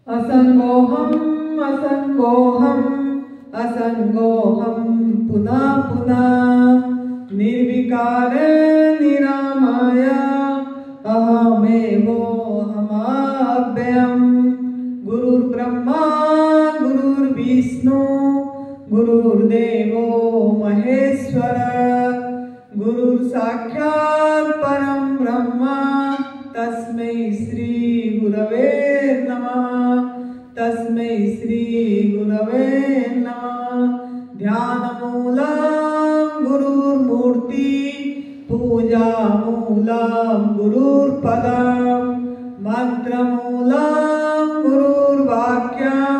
असंगोहम असंगोहम असंगोहम पुनः पुनः निर्विकार निरामय अहमेवो हमाव्ययम्। गुरुर्ब्रह्मा गुरुर्विष्णु गुरुर्देवो महेश्वर गुरुर्साक्षात् परं ब्रह्म तस्मै श्री गुरवे नमः। तस्मै श्री गुरवे नमः। ध्यानमूलं गुरुर्मूर्ति पूजामूलं गुरुर्पदम् मंत्रमूलं गुरुर्वाक्यं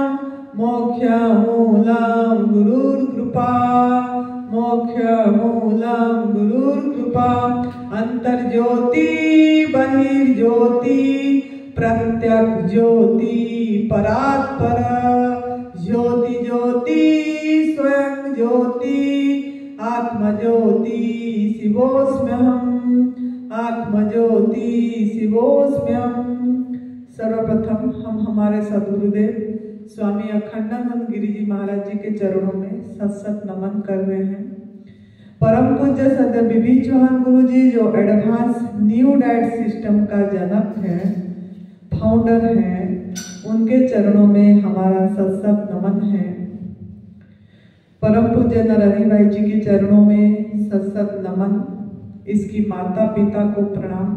मोक्षमूलं गुरुर्कृपा मोक्षमूलं गुरुर्कृपा। अंतर्ज्योति बहिर्ज्योति प्रत्यक्ष ज्योति परात्पर ज्योति ज्योति स्वयं ज्योति आत्मज्योति शिवोऽस्म्यहम् आत्मज्योति शिवोऽस्म्यहम्। सर्वप्रथम हम हमारे सद्गुरुदेव स्वामी अखंडानंद गिरि जी महाराज जी के चरणों में सत नमन कर रहे हैं। परम पूज्य सद्य बीबी चौहान गुरु जी जो एडवांस न्यू डाइट सिस्टम का जनक है, फाउंडर हैं, उनके चरणों में हमारा सत नमन है। परम पूज्य नरहरि भाई जी के चरणों में सत नमन, इसकी माता पिता को प्रणाम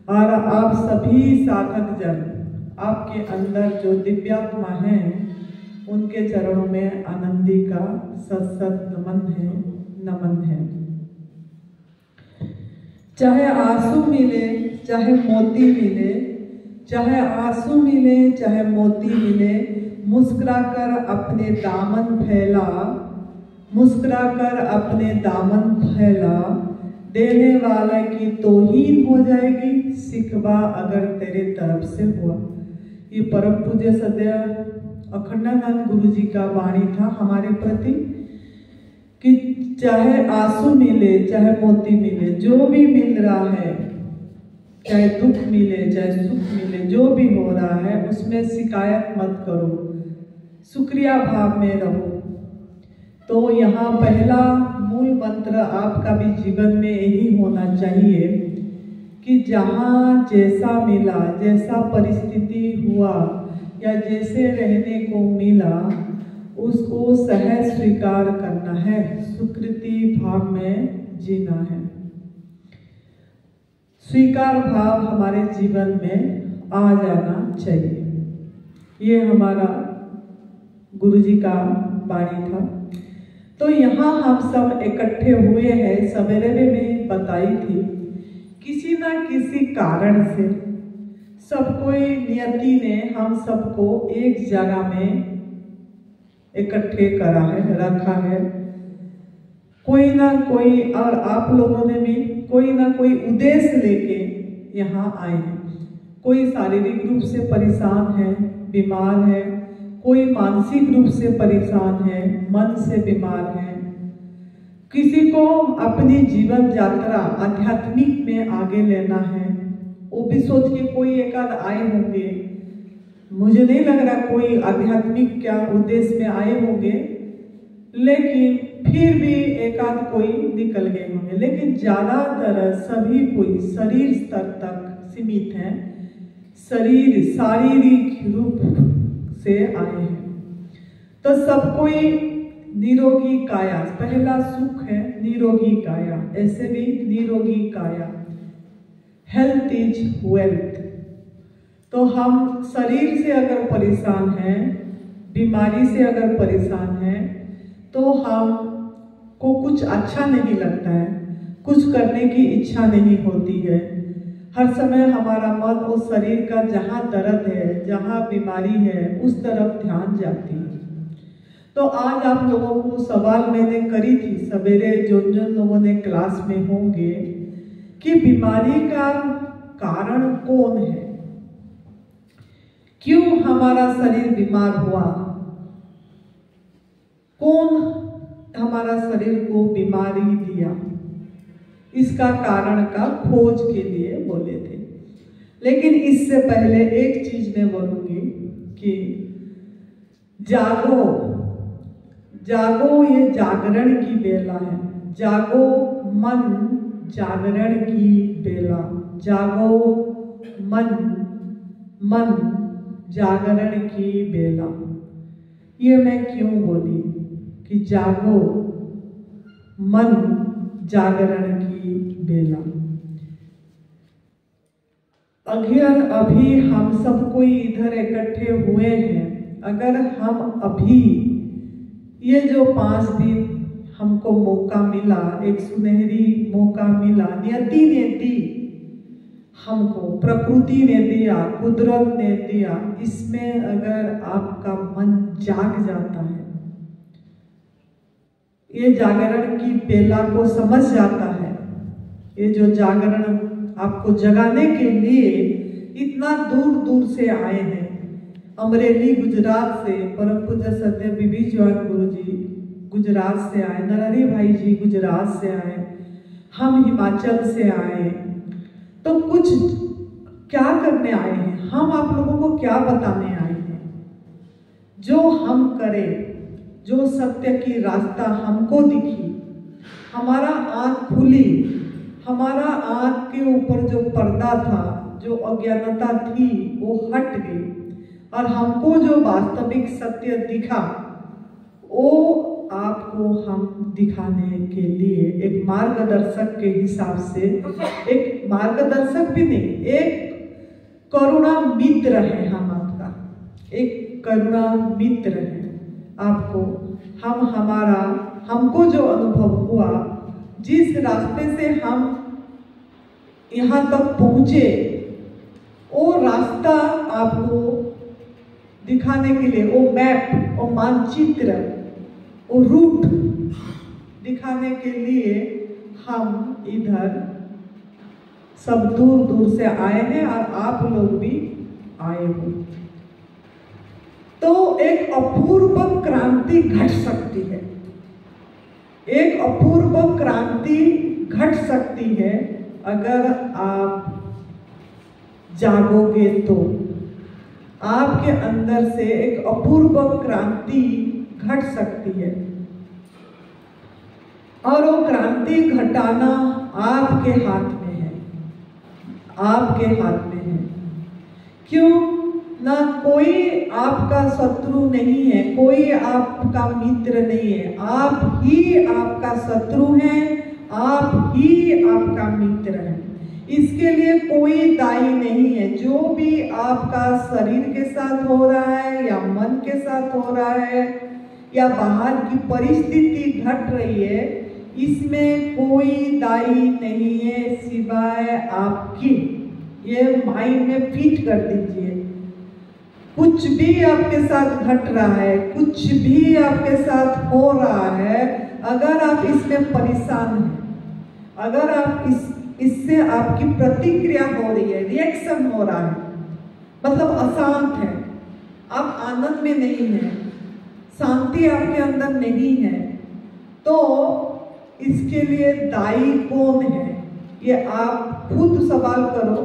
और आप सभी साधक जन आपके अंदर जो दिव्यात्मा है उनके चरणों में आनंदी का सत नमन है। चाहे आंसू मिले चाहे मोती मिले, चाहे आंसू मिले चाहे मोती मिले, मुस्कुराकर अपने दामन फैला, मुस्कुराकर अपने दामन फैला, देने वाला की तौहीन हो जाएगी सिकवा अगर तेरे तरफ से हुआ। ये परम पूज्य सद्य अखंडानंद गुरु जी का वाणी था हमारे प्रति कि चाहे आंसू मिले चाहे मोती मिले, जो भी मिल रहा है, चाहे दुख मिले चाहे सुख मिले, जो भी हो रहा है उसमें शिकायत मत करो, शुक्रिया भाव में रहो। तो यहाँ पहला मूल मंत्र आपका भी जीवन में यही होना चाहिए कि जहाँ जैसा मिला, जैसा परिस्थिति हुआ या जैसे रहने को मिला उसको सहज स्वीकार करना है, सुकृति भाव में जीना है। स्वीकार भाव हमारे जीवन में आ जाना चाहिए। ये हमारा गुरुजी का वाणी था। तो यहाँ हम सब इकट्ठे हुए हैं, सवेरे में बताई थी, किसी ना किसी कारण से सब कोई नियति ने हम सबको एक जगह में इकट्ठे करा है, रखा है। कोई ना कोई, और आप लोगों ने भी कोई ना कोई उद्देश्य लेके यहाँ आए हैं। कोई शारीरिक रूप से परेशान है, बीमार है, कोई मानसिक रूप से परेशान है, मन से बीमार है, किसी को अपनी जीवन यात्रा आध्यात्मिक में आगे लेना है। वो भी सोच के कोई एकाध आए होंगे, मुझे नहीं लग रहा कोई आध्यात्मिक क्या उद्देश्य में आए होंगे, लेकिन फिर भी एकाध कोई निकल गए होंगे, लेकिन ज्यादातर सभी कोई शरीर स्तर तक सीमित हैं, शरीर शारीरिक रूप से आए हैं। तो सब कोई निरोगी काया, पहला सुख है निरोगी काया, ऐसे भी निरोगी काया, हेल्थ इज वेल्थ। तो हम शरीर से अगर परेशान हैं, बीमारी से अगर परेशान हैं, तो हम को कुछ अच्छा नहीं लगता है, कुछ करने की इच्छा नहीं होती है। हर समय हमारा मन उस शरीर का जहाँ दर्द है, जहाँ बीमारी है, उस तरफ ध्यान जाती है। तो आज आप लोगों को सवाल मैंने करी थी सवेरे, जो लोगों ने क्लास में होंगे, कि बीमारी का कारण कौन है, क्यों हमारा शरीर बीमार हुआ, कौन हमारा शरीर को बीमारी दिया, इसका कारण का खोज के लिए बोले थे। लेकिन इससे पहले एक चीज मैं बोलूंगी कि जागो जागो, ये जागरण की बेला है। जागो मन जागरण की बेला, जागो मन मन जागरण की बेला। ये मैं क्यों बोली कि जागो मन जागरण की बेला। अगर अभी हम सब कोई इधर इकट्ठे हुए हैं, अगर हम अभी ये जो 5 दिन हमको मौका मिला, एक सुनहरी मौका मिला, नियति ने दी हमको, प्रकृति ने दिया, कुदरत ने दिया, इसमें अगर आपका मन जाग जाता है, ये जागरण की बेला को समझ जाता है, ये जो जागरण आपको जगाने के लिए इतना दूर दूर से आए हैं, अमरेली गुजरात से परम पूज्य सत्य बीबी जवान गुरु जी गुजरात से आए, नरहरी भाई जी गुजरात से आए, हम हिमाचल से आए, तो कुछ क्या करने आए हैं, हम आप लोगों को क्या बताने आए हैं। जो हम करें, जो सत्य की रास्ता हमको दिखी, हमारा आँख खुली, हमारा आँख के ऊपर जो पर्दा था, जो अज्ञानता थी, वो हट गई और हमको जो वास्तविक सत्य दिखा, वो आपको हम दिखाने के लिए एक मार्गदर्शक के हिसाब से, एक मार्गदर्शक भी नहीं, एक करुणा मित्र है हम आपका, एक करुणा मित्र है आपको। हमको जो अनुभव हुआ, जिस रास्ते से हम यहाँ तक पहुँचे, वो रास्ता आपको दिखाने के लिए, वो मैप, वो मानचित्र, वो रूट दिखाने के लिए हम इधर सब दूर दूर से आए हैं और आप लोग भी आए हो। तो एक अपूर्व क्रांति घट सकती है, एक अपूर्व क्रांति घट सकती है अगर आप जागोगे तो। आपके अंदर से एक अपूर्व क्रांति घट सकती है और वो क्रांति घटाना आपके हाथ में है, आपके हाथ में है। क्यों ना, कोई आपका शत्रु नहीं है, कोई आपका मित्र नहीं है, आप ही आपका शत्रु हैं, आप ही आपका मित्र हैं। इसके लिए कोई दायी नहीं है। जो भी आपका शरीर के साथ हो रहा है या मन के साथ हो रहा है या बाहर की परिस्थिति घट रही है, इसमें कोई दायी नहीं है सिवाय आपकी। ये माइंड में फिट कर दीजिए। कुछ भी आपके साथ घट रहा है, कुछ भी आपके साथ हो रहा है, अगर आप इसमें परेशान हैं, अगर आप इससे आपकी प्रतिक्रिया हो रही है, रिएक्शन हो रहा है, मतलब अशांत है, आप आनंद में नहीं हैं, शांति आपके अंदर नहीं है, तो इसके लिए दायी कौन है, ये आप खुद सवाल करो।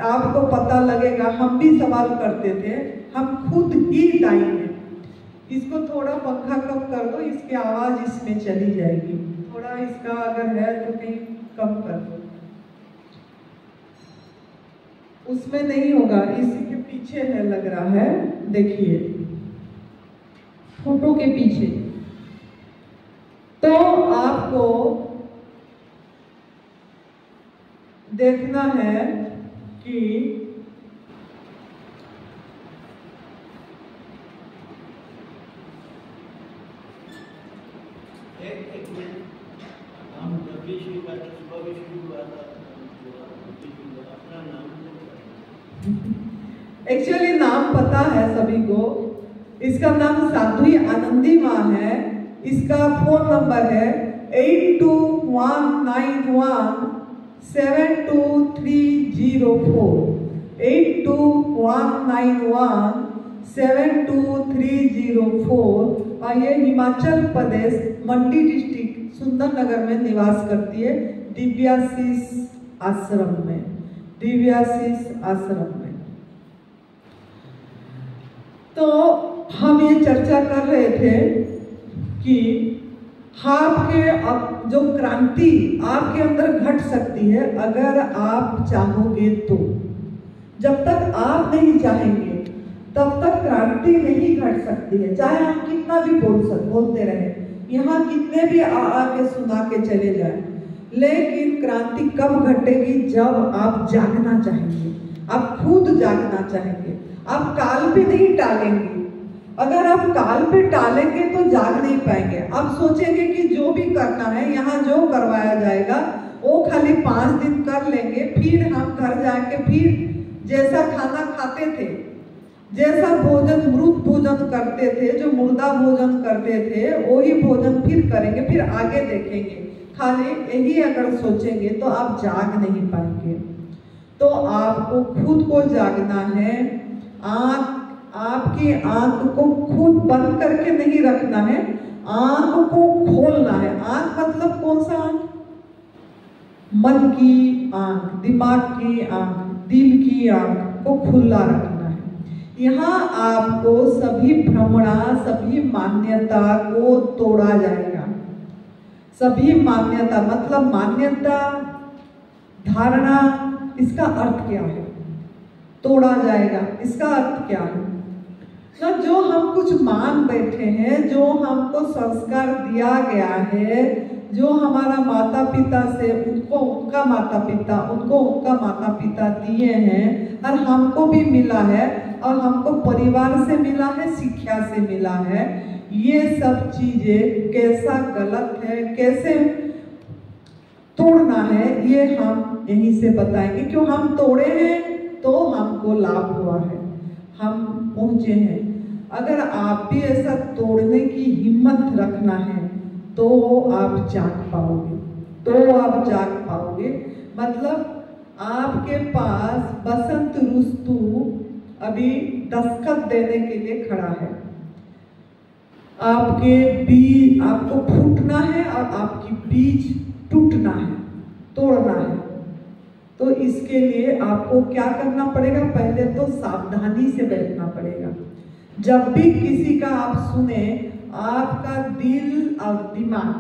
आपको पता लगेगा, हम भी सवाल करते थे, हम खुद ही दायी हैं। इसको थोड़ा पंखा कम कर दो, इसकी आवाज़ इसमें चली जाएगी। थोड़ा इसका अगर है तो कहीं कम कर दो, उसमें नहीं होगा, इसी के पीछे है लग रहा है, देखिए फोटो के पीछे। तो आपको देखना है कि एक मिनट, हम कभी शुरू करते, सुबह भी शुरू हुआ था, अपना नाम एक्चुअली नाम पता है सभी को। इसका नाम साध्वी आनंदी माँ है। इसका फोन नंबर है 8219172304, 8219172304। और ये हिमाचल प्रदेश मंडी डिस्ट्रिक्ट सुंदरनगर में निवास करती है, दिव्याशीष आश्रम में, दिव्याशीष आश्रम में। तो हम ये चर्चा कर रहे थे कि आपके जो क्रांति आपके अंदर घट सकती है अगर आप चाहोगे तो। जब तक आप नहीं चाहेंगे तब तक क्रांति नहीं घट सकती है, चाहे हम कितना भी बोलते रहे, यहाँ कितने भी आके सुना के चले जाए, लेकिन क्रांति कब घटेगी? जब आप जागना चाहेंगे, आप खुद जागना चाहेंगे, आप काल पे नहीं टालेंगे। अगर आप काल पे टालेंगे तो जाग नहीं पाएंगे। आप सोचेंगे कि जो भी करना है, यहाँ जो करवाया जाएगा वो खाली 5 दिन कर लेंगे, फिर हम घर जाके फिर जैसा खाना खाते थे, जैसा भोजन मृत भोजन करते थे, जो मुर्दा भोजन करते थे, वही भोजन फिर करेंगे, फिर आगे देखेंगे। खाली यही अगर सोचेंगे तो आप जाग नहीं पाएंगे। तो आपको खुद को जागना है। आपकी आंख को खुद बंद करके नहीं रखना है, आंख को खोलना है। आंख मतलब कौन सा आंख? मन की आंख, दिमाग की आंख, दिल की आंख को खुला रखना है। यहाँ आपको सभी भ्रमणा, सभी मान्यता को तोड़ा जाएगा। सभी मान्यता मतलब मान्यता, धारणा, इसका अर्थ क्या है? तोड़ा जाएगा, इसका अर्थ क्या है? ना जो हम कुछ मान बैठे हैं, जो हमको संस्कार दिया गया है, जो हमारा माता पिता से उनको उनका माता पिता, उनको उनका माता पिता दिए हैं, और हमको भी मिला है, और हमको परिवार से मिला है, शिक्षा से मिला है, ये सब चीजें कैसा गलत है, कैसे तोड़ना है, ये हम यहीं से बताएंगे। क्यों हम तोड़े हैं तो हमको लाभ हुआ है, हम पहुंचे हैं। अगर आप भी ऐसा तोड़ने की हिम्मत रखना है तो आप जाग पाओगे, तो आप जाग पाओगे। मतलब आपके पास बसंत ऋतु अभी दस्तखत देने के लिए खड़ा है। आपके बीज आपको फूटना है और आपकी बीज टूटना है, तोड़ना है। तो इसके लिए आपको क्या करना पड़ेगा? पहले तो सावधानी से बैठना पड़ेगा। जब भी किसी का आप सुने, आपका दिल और दिमाग,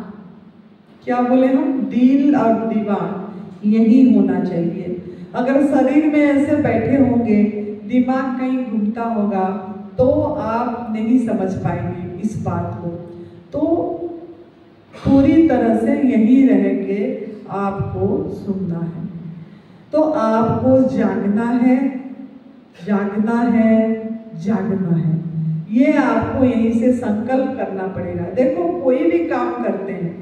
क्या बोले हम, दिल और दिमाग यही होना चाहिए। अगर शरीर में ऐसे बैठे होंगे, दिमाग कहीं घूमता होगा, तो आप नहीं समझ पाएंगे इस बात को। तो पूरी तरह से यही रह के आपको सुनना है। तो आपको जागना है, जागना है, जागना है। ये आपको यहीं से संकल्प करना पड़ेगा। देखो, कोई भी काम करते हैं,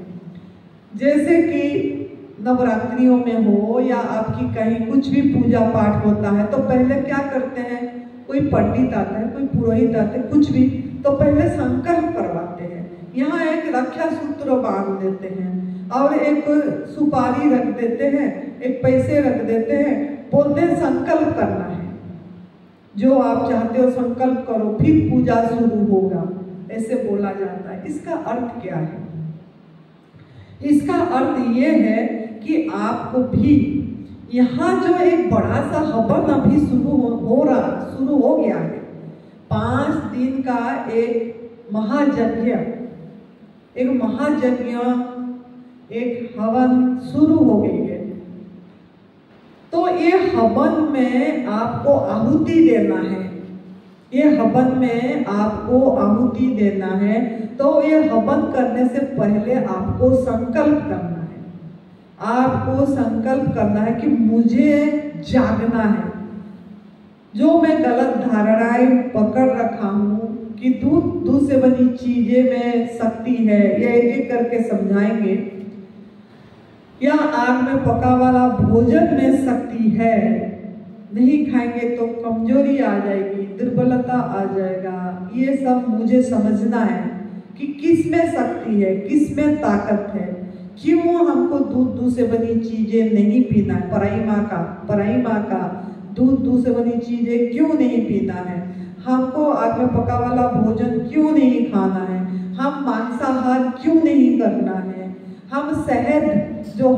जैसे कि नवरात्रियों में हो या आपकी कहीं कुछ भी पूजा पाठ होता है, तो पहले क्या करते हैं? कोई पंडित आता है, कोई पुरोहित आता है, कुछ भी, तो पहले संकल्प करवाते हैं। यहाँ एक रक्षा सूत्र बांध देते हैं और एक सुपारी रख देते हैं, एक पैसे रख देते हैं, बोलते हैं संकल्प करना है, जो आप चाहते हो संकल्प करो, फिर पूजा शुरू होगा, ऐसे बोला जाता है। इसका अर्थ क्या है? इसका अर्थ ये है कि आपको भी यहाँ जो एक बड़ा सा हवन अभी शुरू हो गया है, 5 दिन का एक महायज्ञ, एक हवन शुरू हो गई है। तो ये हवन में आपको आहुति देना है, ये हवन में आपको आहुति देना है। तो ये हवन करने से पहले आपको संकल्प करना है, आपको संकल्प करना है कि मुझे जागना है। जो मैं गलत धारणाएं पकड़ रखा हूँ कि दूध से बनी चीजें में शक्ति है, या एक एक करके समझाएंगे, या आग में पका वाला भोजन में शक्ति है, नहीं खाएंगे तो कमजोरी आ जाएगी, दुर्बलता आ जाएगा। ये सब मुझे समझना है कि किस में शक्ति है, किस में ताकत है, क्यों हमको दूध से बनी चीजें नहीं पीना है, पराई माँ का दूध से बनी चीजें क्यों नहीं पीना है, हमको आग में पका वाला भोजन क्यों नहीं खाना है, हम मांसाहार क्यों नहीं करना है, हम शहद, जो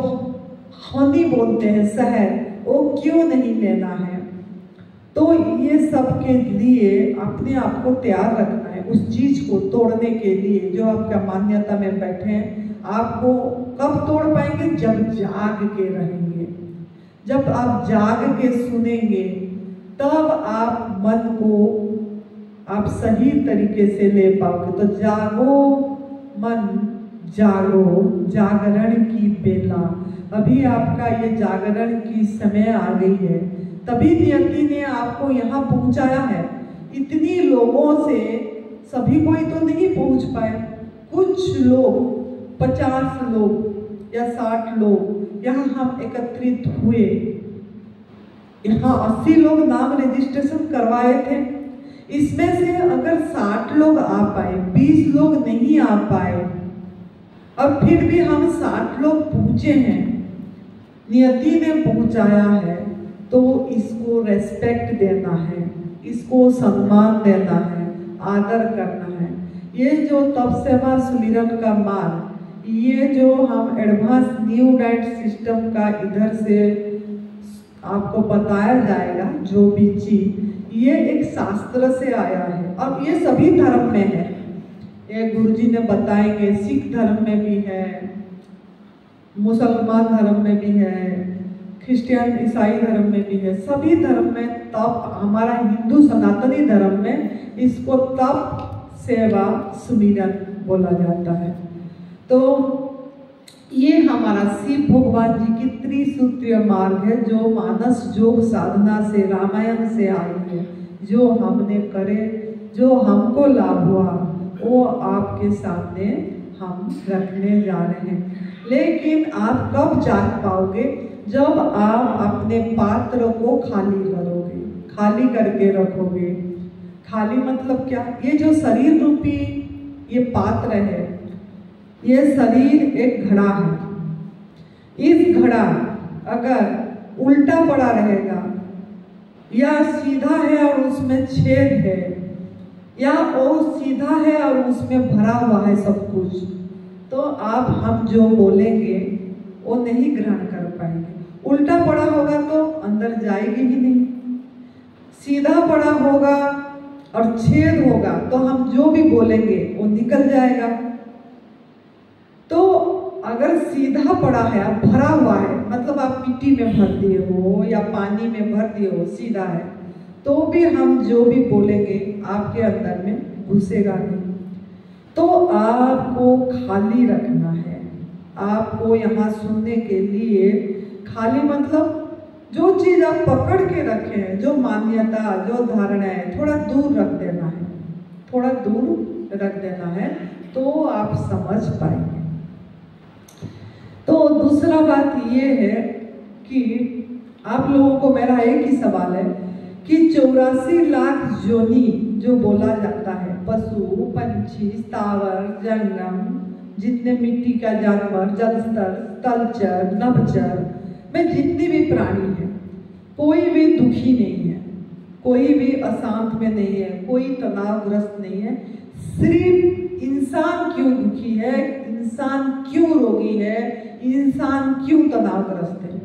हनी बोलते हैं शहद, वो क्यों नहीं लेना है। तो ये सब के लिए अपने आप को तैयार रखना है उस चीज को तोड़ने के लिए जो आपका मान्यता में बैठे हैं। आपको कब तोड़ पाएंगे? जब जाग के रहेंगे, जब आप जाग के सुनेंगे, तब आप मन को आप सही तरीके से ले पाओगे। तो जागो मन जागो, जागरण की बेला। अभी आपका ये जागरण की समय आ गई है, तभी नियति ने आपको यहाँ पहुंचाया है। इतनी लोगों से सभी कोई तो नहीं पहुंच पाए, कुछ लोग 50 लोग या 60 लोग यहाँ हम एकत्रित हुए। यहाँ 80 लोग नाम रजिस्ट्रेशन करवाए थे, इसमें से अगर 60 लोग आ पाए, 20 लोग नहीं आ पाए, और फिर भी हम 60 लोग पहुंचे हैं, नियति ने पहुंचाया है, तो इसको रेस्पेक्ट देना है, इसको सम्मान देना है, आदर करना है। ये जो तप सेवा सुमिरन का मार्ग, ये जो हम एडवांस न्यू डाइट सिस्टम का इधर से आपको बताया जाएगा, जो भी चीज, ये एक शास्त्र से आया है और ये सभी धर्म में है। ये गुरुजी ने बताएंगे, सिख धर्म में भी है, मुसलमान धर्म में भी है, क्रिश्चियन ईसाई धर्म में भी है, सभी धर्म में तप, हमारा हिंदू सनातनी धर्म में इसको तप सेवा सुमिरन बोला जाता है। तो ये हमारा शिव भगवान जी की त्रिसूत्रीय मार्ग है, जो मानस योग साधना से, रामायण से आई है, जो हमने करे, जो हमको लाभ हुआ, वो आपके सामने हम रखने जा रहे हैं। लेकिन आप कब जाग पाओगे? जब आप अपने पात्र को खाली करोगे, खाली करके रखोगे। खाली मतलब क्या? ये जो शरीर रूपी ये पात्र है, ये शरीर एक घड़ा है। इस घड़ा अगर उल्टा पड़ा रहेगा, या सीधा है और उसमें छेद है, या वो सीधा है और उसमें भरा हुआ है सब कुछ, तो आप हम जो बोलेंगे वो नहीं ग्रहण कर पाएंगे। उल्टा पड़ा होगा तो अंदर जाएगी भी नहीं, सीधा पड़ा होगा और छेद होगा तो हम जो भी बोलेंगे वो निकल जाएगा। तो अगर सीधा पड़ा है, आप भरा हुआ है, मतलब आप मिट्टी में भर दिए हो या पानी में भर दिए हो, सीधा है, तो भी हम जो भी बोलेंगे आपके अंदर में घुसेगा नहीं। तो आपको खाली रखना है। आपको यहाँ सुनने के लिए खाली मतलब जो चीज आप पकड़ के रखे हैं, जो मान्यता, जो धारणा है, थोड़ा दूर रख देना है, थोड़ा दूर रख देना है, तो आप समझ पाएंगे। तो दूसरा बात ये है कि आप लोगों को मेरा एक ही सवाल है कि 84 लाख योनि जो बोला जाता है, पशु, पंछी, स्थावर, जंगम, जितने मिट्टी का जानवर, जलस्तर, तलचर, नभचर में जितने भी प्राणी हैं, कोई भी दुखी नहीं है, कोई भी अशांत में नहीं है, कोई तनावग्रस्त नहीं है। सिर्फ इंसान क्यों दुखी है, इंसान क्यों रोगी है, इंसान क्यों तनावग्रस्त है।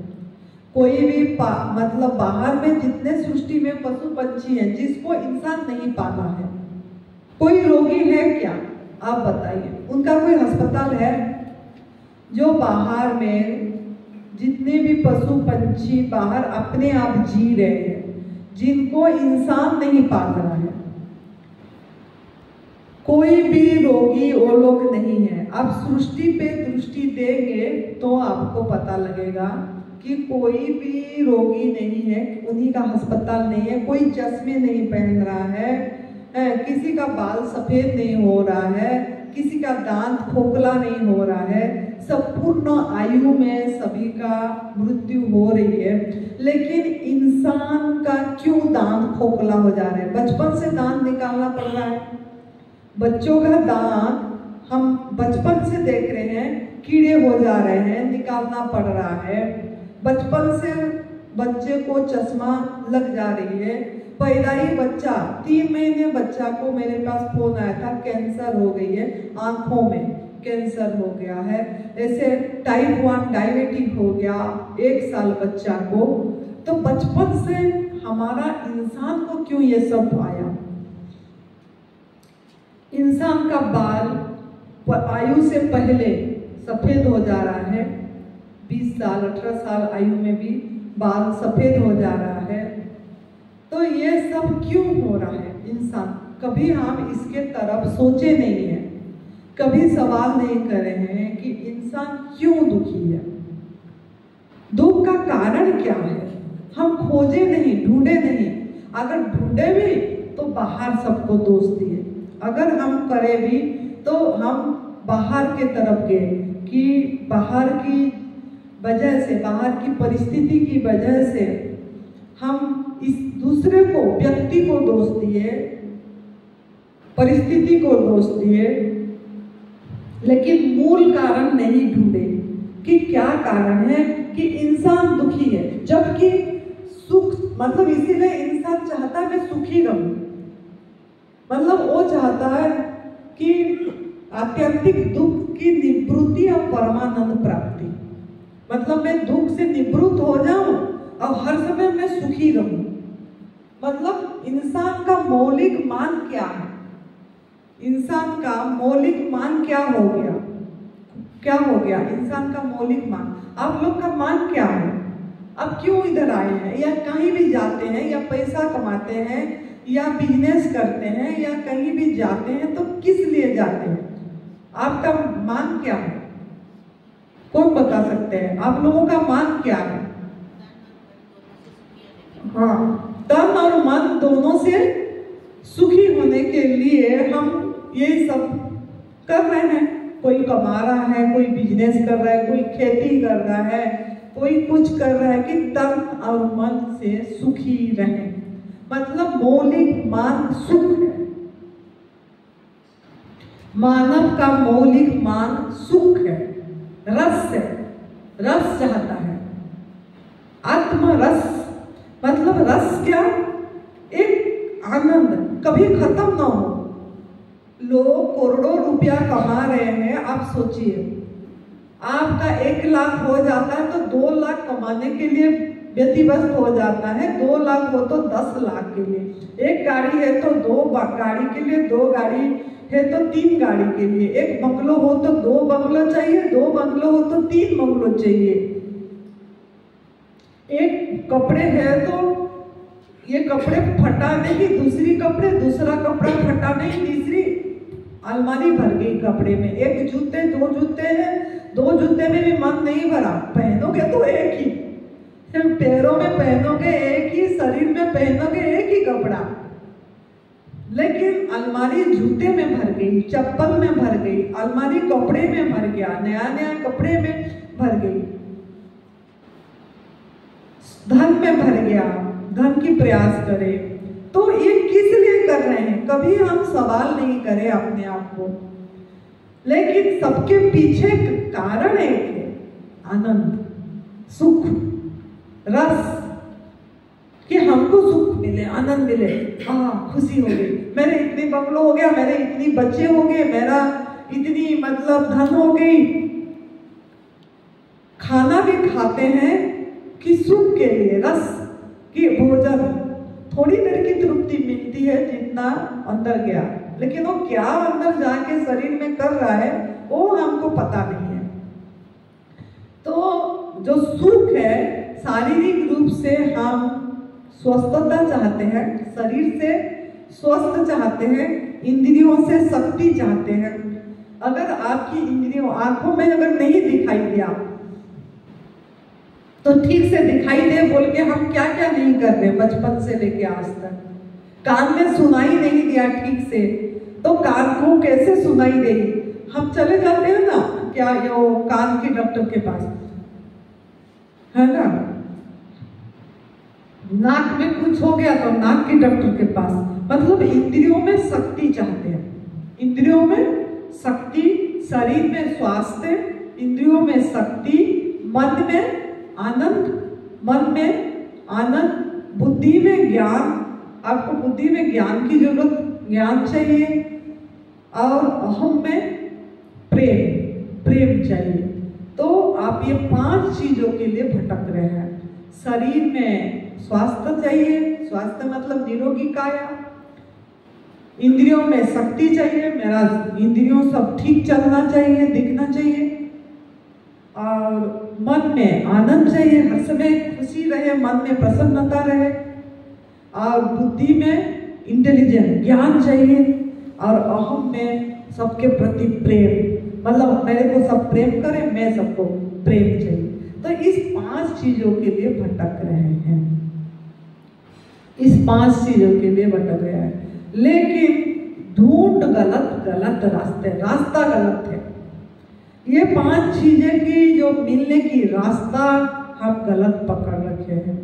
कोई भी मतलब बाहर में जितने सृष्टि में पशु पंछी हैं, जिसको इंसान नहीं पाला है, कोई रोगी है क्या? आप बताइए, उनका कोई अस्पताल है? जो बाहर में जितने भी पशु पंछी बाहर अपने आप जी रहे हैं, जिनको इंसान नहीं पाल रहा है, कोई भी रोगी वो लोग नहीं है। आप सृष्टि पे दृष्टि देंगे तो आपको पता लगेगा कि कोई भी रोगी नहीं है, उन्हीं का अस्पताल नहीं है, कोई चश्मे नहीं पहन रहा है, किसी का बाल सफेद नहीं हो रहा है, किसी का दांत खोखला नहीं हो रहा है, संपूर्ण आयु में सभी का मृत्यु हो रही है। लेकिन इंसान का क्यों दांत खोखला हो जा रहा है? बचपन से दांत निकालना पड़ रहा है। बच्चों का दांत हम बचपन से देख रहे हैं, कीड़े हो जा रहे हैं, निकालना पड़ रहा है। बचपन से बच्चे को चश्मा लग जा रही है। पैदा ही बच्चा, 3 महीने बच्चा को मेरे पास फोन आया था, कैंसर हो गई है, आंखों में कैंसर हो गया है। ऐसे टाइप 1 डायबिटीज हो गया 1 साल बच्चा को। तो बचपन से हमारा इंसान को क्यों ये सब आया। इंसान का बाल आयु से पहले सफेद हो जा रहा है, 20 साल 18 साल आयु में भी बाल सफेद हो जा रहा है। तो ये सब क्यों हो रहा है इंसान, कभी हम इसके तरफ सोचे नहीं है, कभी सवाल नहीं करे हैं कि इंसान क्यों दुखी है, दुख का कारण क्या है। हम खोजे नहीं, ढूंढे नहीं, अगर ढूंढे भी तो बाहर सबको दोष दिए, अगर हम करे भी तो हम बाहर के तरफ गए कि बाहर की वजह से, बाहर की परिस्थिति की वजह से हम इस दूसरे को, व्यक्ति को दोष दिए, परिस्थिति को दोष दिए, लेकिन मूल कारण नहीं ढूंढे कि क्या कारण है कि इंसान दुखी है। जबकि सुख, मतलब इसीलिए इंसान चाहता है मैं सुखी रहूं, मतलब वो चाहता है कि आत्यंतिक दुख की निवृत्ति और परमानंद प्राप्ति, मतलब मैं दुख से निवृत्त हो जाऊं और हर समय मैं सुखी रहूं। मतलब इंसान का मौलिक मान क्या है, इंसान का मौलिक मान क्या हो गया, क्या हो गया इंसान का मौलिक मान। आप लोग का मान क्या है, आप क्यों इधर आए हैं, या कहीं भी जाते हैं, या पैसा कमाते हैं, या बिजनेस करते हैं, या कहीं भी जाते हैं तो किस लिए जाते हैं, आपका मान क्या है, कौन बता सकते हैं आप लोगों का मान क्या है। हाँ, तन और मन दोनों से सुखी होने के लिए हम ये सब कर रहे हैं। कोई कमा रहा है, कोई बिजनेस कर रहा है, कोई खेती कर रहा है, कोई कुछ कर रहा है कि तन और मन से सुखी रहे। मतलब मौलिक मान सुख है, मानव का मौलिक मान सुख है, रस है, रस चाहता है, आत्म रस। मतलब रस क्या, एक आनंद कभी खत्म ना हो। लोग करोड़ों रुपया कमा रहे हैं, आप सोचिए आपका 1 लाख हो जाता है तो 2 लाख कमाने के लिए व्यतिव्यस्त हो जाता है, 2 लाख हो तो 10 लाख के लिए, एक गाड़ी है तो 2 गाड़ी के लिए, 2 गाड़ी है तो 3 गाड़ी के लिए, एक बंगलो हो तो 2 बंगलो चाहिए, 2 बंगलो हो तो 3 बंगलो चाहिए, एक कपड़े है तो ये कपड़े फटाने की दूसरी कपड़े, दूसरा कपड़ा फटाने की तीसरी, अलमारी भर गई कपड़े में। एक जूते, 2 जूते हैं, 2 जूते में भी मन नहीं भरा, पहनोगे तो एक ही, पैरों में पहनोगे एक ही, शरीर में पहनोगे एक ही कपड़ा, लेकिन अलमारी जूते में भर गई, चप्पल में भर गई, अलमारी कपड़े में भर गया, नया नया कपड़े में भर गई, धन में भर गया, धन की प्रयास करे। तो ये किस लिए कर रहे हैं, कभी हम सवाल नहीं करें अपने आप को। लेकिन सबके पीछे कारण है आनंद, सुख, रस, कि हमको सुख मिले, आनंद मिले, हाँ खुशी हो गई, मेरे इतने बंगलो हो गया, मेरे इतनी बच्चे हो गए, मेरा इतनी मतलब धन हो गई। खाना भी खाते हैं कि सुख के लिए, रस की भोजन, थोड़ी देर की तृप्ति मिलती है जितना अंदर गया, लेकिन वो क्या अंदर जाके शरीर में कर रहा है वो हमको पता नहीं है। तो जो सुख है, शारीरिक रूप से हम स्वस्थता चाहते हैं, शरीर से स्वस्थ चाहते हैं, इंद्रियों से शक्ति चाहते हैं। अगर आपकी इंद्रियों, आंखों में अगर नहीं दिखाई दिया तो ठीक से दिखाई दे बोल के हम क्या क्या नहीं कर रहे बचपन से लेके आज तक। कान में सुनाई नहीं दिया ठीक से तो कान को कैसे सुनाई देगी, हम चले जाते हैं ना क्या यो कान के डॉक्टर के पास, है ना, नाक में कुछ हो गया तो नाक के डॉक्टर के पास। मतलब इंद्रियों में शक्ति चाहते हैं, इंद्रियों में शक्ति, शरीर में स्वास्थ्य, इंद्रियों में शक्ति, मन में आनंद, मन में आनंद, बुद्धि में ज्ञान, आपको बुद्धि में ज्ञान की जरूरत, ज्ञान चाहिए, और अहम में प्रेम, प्रेम चाहिए। तो आप ये 5 चीजों के लिए भटक रहे हैं। शरीर में स्वास्थ्य चाहिए, स्वास्थ्य मतलब निरोगी काया। इंद्रियों में शक्ति चाहिए, मेरा इंद्रियों सब ठीक चलना चाहिए, दिखना चाहिए। और मन में आनंद चाहिए, हर समय खुशी रहे, मन में प्रसन्नता रहे। और बुद्धि में इंटेलिजेंट ज्ञान चाहिए। और अहम में सबके प्रति प्रेम, मतलब मेरे को सब प्रेम करें, मैं सबको प्रेम चाहिए। तो इस 5 चीजों के लिए भटक रहे हैं, इस 5 चीजों के लिए भटक रहे हैं। लेकिन ढूंढ गलत रास्ता गलत है। ये 5 चीजें की जो मिलने की रास्ता हम गलत पकड़ रखे हैं,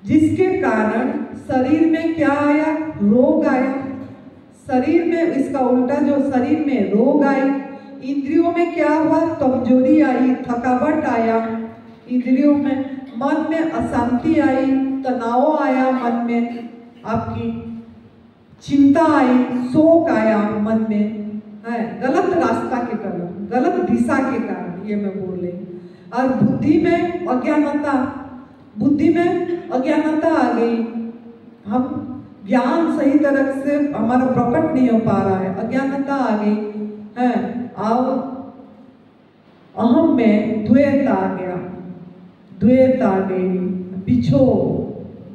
जिसके कारण शरीर में क्या आया, रोग आया। शरीर में इसका उल्टा, जो शरीर में रोग आई, इंद्रियों में क्या हुआ, कमजोरी आई, थकावट आया इंद्रियों में, मन में अशांति आई, तनाव आया, मन में आपकी चिंता आई, शोक आया मन में, है गलत रास्ता के कारण, गलत दिशा के कारण, ये मैं बोल रही। और बुद्धि में अज्ञानता आ गई। हम ज्ञान सही तरह से हमारा प्रकट नहीं हो पा रहा है, अज्ञानता आ गई है। और अहम में द्वैत आ गया, द्वैत आ गई,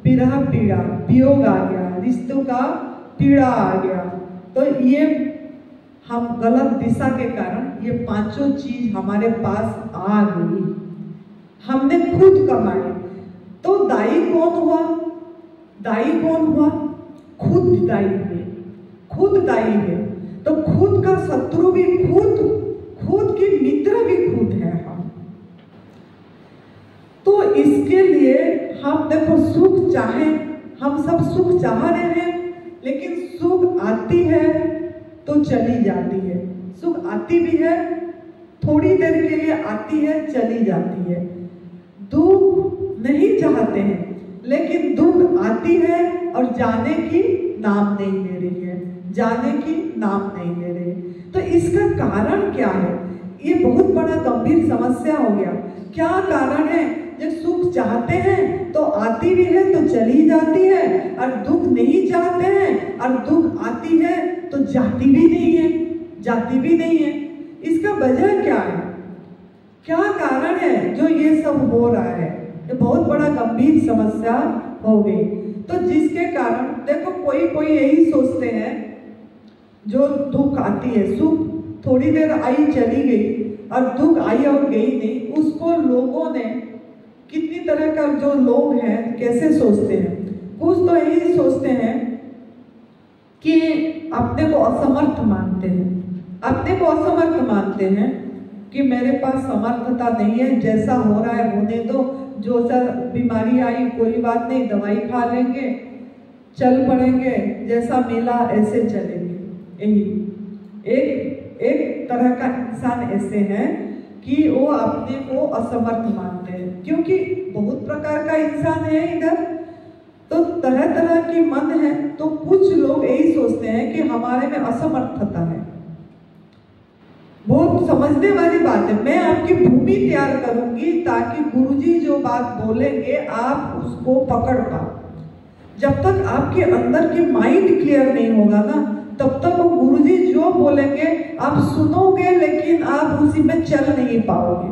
पीड़ा वियोग आ गया, रिश्तों का पीड़ा आ गया। तो ये हम गलत दिशा के कारण ये 5 चीज हमारे पास आ गई, हमने खुद कमाई। तो दाई कौन हुआ? खुद दाई है। तो खुद का शत्रु भी खुद की मित्र भी खुद है हम। तो इसके लिए हम देखो, सुख चाहे, हम सब सुख चाह रहे हैं, लेकिन सुख आती है तो चली जाती है। सुख आती भी है, थोड़ी देर के लिए आती है, चली जाती है। दुख नहीं चाहते हैं, लेकिन दुख आती है और जाने की नाम नहीं ले रही है, तो इसका कारण क्या है? ये बहुत बड़ा गंभीर समस्या हो गया। क्या कारण है? जब सुख चाहते हैं तो आती भी है तो चली जाती है, और दुख नहीं चाहते हैं और दुख आती है तो जाती भी नहीं है। इसका वजह क्या है? क्या कारण है जो ये सब हो रहा है? ये बहुत बड़ा गंभीर समस्या हो गई। तो जिसके कारण देखो, कोई यही सोचते हैं, जो दुख आती है, सुख थोड़ी देर आई चली गई और दुख आई और गई नहीं, उसको लोगों ने कितनी तरह का, जो लोग हैं कैसे सोचते हैं। कुछ तो यही सोचते हैं कि अपने को असमर्थ मानते हैं कि मेरे पास समर्थता नहीं है, जैसा हो रहा है होने दो, जो सा बीमारी आई कोई बात नहीं, दवाई खा लेंगे, चल पड़ेंगे, जैसा मिला ऐसे चलेंगे। यही एक तरह का इंसान ऐसे है कि वो अपने को असमर्थ मानते हैं, क्योंकि बहुत प्रकार का इंसान है इधर, तो तरह तरह की मन है। तो कुछ लोग यही सोचते हैं कि हमारे में असमर्थता है। बहुत समझने वाली बात है। मैं आपकी भूमि तैयार करूंगी ताकि गुरुजी जो बात बोलेंगे आप उसको पकड़ पाओ। जब तक आपके अंदर की माइंड क्लियर नहीं होगा ना, तब तक वो गुरुजी जो बोलेंगे आप सुनोगे, लेकिन आप उसी में चल नहीं पाओगे।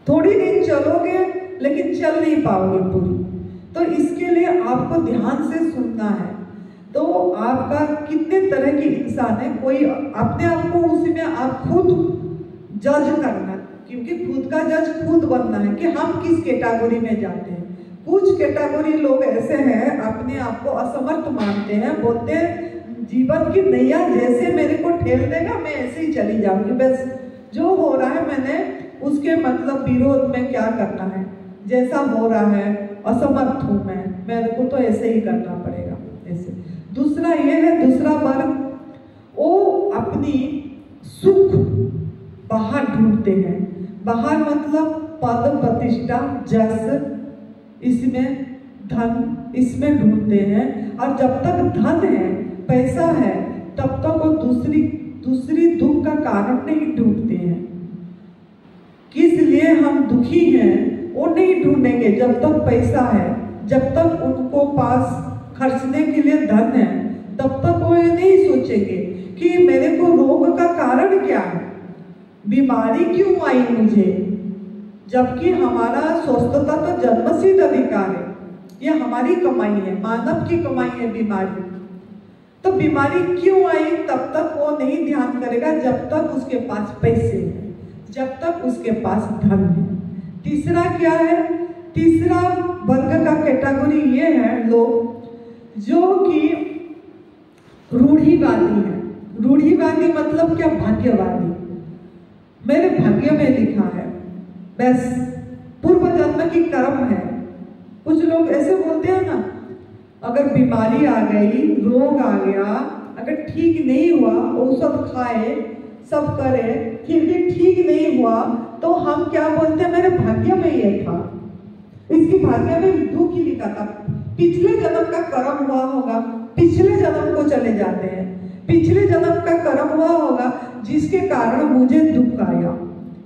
थोड़ी दिन चलोगे लेकिन चल नहीं पाओगे पूरी। तो इसके लिए आपको ध्यान से सुनना है। तो आपका कितने तरह के इंसान है, कोई अपने आप को उसी में आप खुद जज करना, क्योंकि खुद का जज खुद बनना है कि हम किस कैटेगरी में जाते हैं। कुछ कैटेगरी लोग ऐसे हैं, अपने आप को असमर्थ मानते हैं, बोलते हैं जीवन की नैया जैसे मेरे को ठेल देगा मैं ऐसे ही चली जाऊंगी, बस जो हो रहा है मैंने उसके मतलब विरोध में क्या करना है, जैसा हो रहा है असमर्थ हूं मैं, मेरे को तो ऐसे ही करना पड़ेगा ऐसे। दूसरा ये है, दूसरा वर्ग, वो अपनी सुख बाहर ढूंढते हैं। बाहर मतलब पद प्रतिष्ठा जस, इसमें धन, इसमें ढूंढते हैं। और जब तक धन है, पैसा है, तब तक वो दूसरी दुख का कारण नहीं ढूंढते हैं। किस लिए हम दुखी हैं वो नहीं ढूंढेंगे जब तक पैसा है, जब तक उनको पास खर्चने के लिए धन है, तब तक वो ये नहीं सोचेंगे कि मेरे को रोग का कारण क्या है, बीमारी क्यों आई मुझे, जबकि हमारा स्वस्थता तो जन्मसिद्ध अधिकार है, ये हमारी कमाई है, मानव की कमाई है बीमारी। तो बीमारी क्यों आई तब तक वो नहीं ध्यान करेगा जब तक उसके पास पैसे हैं, जब तक उसके पास धन है। तीसरा क्या है, तीसरा वर्ग का कैटेगरी ये है लोग जो कि रूढ़िवादी है। रूढ़िवादी मतलब क्या, भाग्यवादी, मेरे भाग्य में लिखा है, बस पूर्व जन्म की कर्म है। कुछ लोग ऐसे बोलते हैं ना, अगर बीमारी आ गई, रोग आ गया, अगर ठीक नहीं हुआ, औषध खाए, सब करे, फिर भी ठीक नहीं हुआ, तो हम क्या बोलते हैं, मेरे भाग्य में ये था, इसकी भाग्य में दुख ही लिखा था, पिछले जन्म का कर्म हुआ होगा, पिछले जन्म को चले जाते हैं, पिछले जन्म का कर्म हुआ होगा जिसके कारण मुझे दुख आया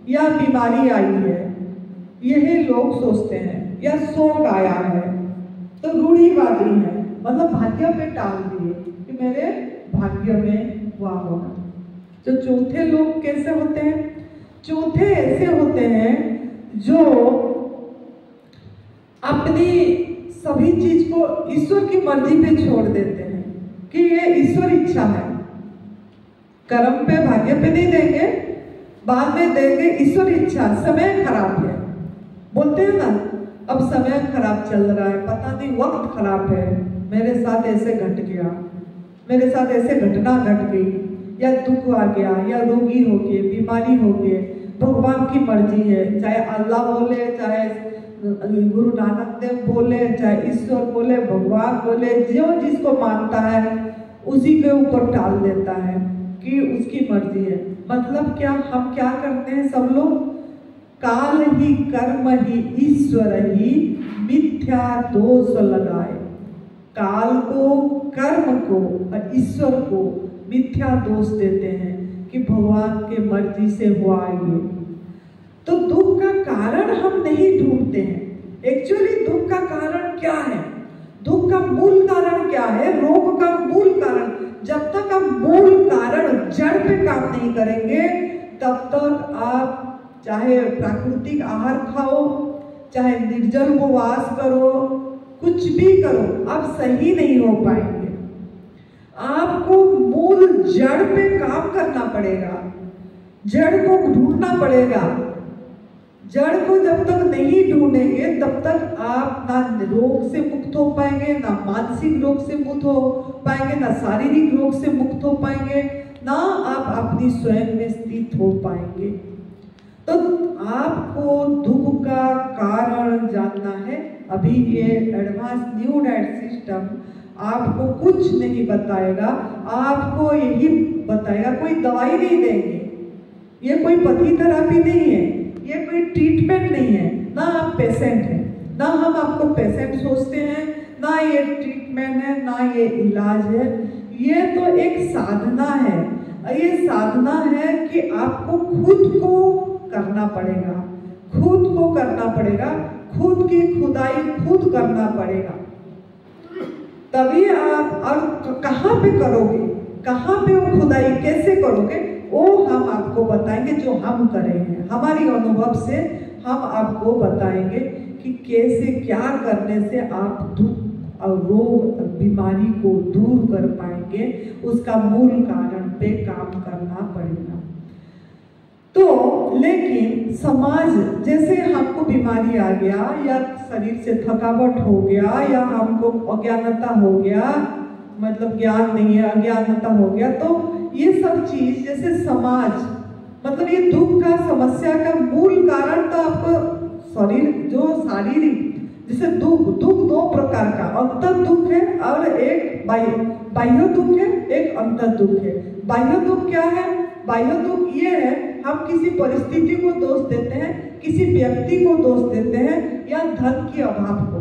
या बीमारी आई है, यही लोग सोचते हैं, या शोक आया है, तो रूढ़िवादी है, मतलब भाग्य पे टाल दिए कि मेरे भाग्य में हुआ होगा। तो चौथे लोग कैसे होते हैं, चौथे ऐसे होते हैं जो अपनी सभी चीज को ईश्वर की मर्जी पे छोड़ देते हैं कि ये ईश्वर इच्छा है, कर्म पे भाग्य पे नहीं देंगे, बाद में देंगे, ईश्वर इच्छा, समय खराब है, बोलते हैं ना, अब समय खराब चल रहा है, पता नहीं वक्त खराब है, मेरे साथ ऐसे घट गया, मेरे साथ ऐसे घटना घट गई, या दुख आ गया, या रोगी हो गए, बीमारी हो गए, भगवान की मर्जी है, चाहे अल्लाह बोले, चाहे गुरु नानक देव बोले, चाहे ईश्वर बोले, भगवान बोले, जो जिसको मानता है उसी के ऊपर टाल देता है कि उसकी मर्जी है। मतलब क्या, हम क्या करते हैं सब लोग, काल ही कर्म ही ईश्वर ही मिथ्या दोष लगाए, काल को, कर्म को और ईश्वर को मिथ्या दोष देते हैं कि भगवान के मर्जी से हुआ ये। तो दुख का कारण हम नहीं ढूंढते हैं, एक्चुअली दुख का कारण क्या है, दुख का मूल कारण क्या है, रोग का मूल कारण, जब तक आप मूल कारण जड़ पे काम नहीं करेंगे तब तक आप चाहे प्राकृतिक आहार खाओ, चाहे निर्जल उपवास करो, कुछ भी करो, आप सही नहीं हो पाएंगे। आपको मूल जड़ पे काम करना पड़ेगा, जड़ को ढूंढना पड़ेगा। जड़ को जब तक नहीं ढूंढेंगे तब तक आप ना रोग से मुक्त हो पाएंगे, ना मानसिक रोग से मुक्त हो पाएंगे, ना शारीरिक रोग से मुक्त हो पाएंगे, ना आप अपनी स्वयं में स्थित हो पाएंगे। तो आपको दुख का कारण जानना है। अभी ये एडवांस न्यू डाइट सिस्टम आपको कुछ नहीं बताएगा, आपको यही बताएगा, कोई दवाई नहीं देंगे, ये कोई पथी थेरेपी नहीं है, ये कोई ट्रीटमेंट नहीं है, ना आप पेशेंट हैं, ना हम आपको पेशेंट सोचते हैं, ना ये ट्रीटमेंट है, ना ये इलाज है, ये तो एक साधना है। ये साधना है कि आपको खुद को करना पड़ेगा, खुद को करना पड़ेगा, खुद की खुदाई खुद करना पड़ेगा, तभी आप, और कहाँ पे करोगे, कहाँ पे वो खुदाई कैसे करोगे, वो हम आपको बताएंगे, जो हम करे हैं, हमारी अनुभव से हम आपको बताएंगे कि कैसे क्या करने से आप दुख और रोग और बीमारी को दूर कर पाएंगे, उसका मूल कारण पे काम करना पड़ेगा। तो लेकिन समाज, जैसे हमको बीमारी आ गया या शरीर से थकावट हो गया या हमको अज्ञानता हो गया, मतलब ज्ञान नहीं है, अज्ञानता हो गया, तो ये सब चीज जैसे समाज, मतलब ये दुख का, समस्या का मूल कारण तो आपको शरीर, जो शारीरिक, जैसे दुख दो प्रकार का, अंतर दुख है और एक बाह्य दुख है, एक अंतर दुख है। बाह्य दुख क्या है, बाह्य दुख ये है, हम किसी परिस्थिति को दोष देते हैं, किसी व्यक्ति को दोष देते हैं, या धन की अभाव को,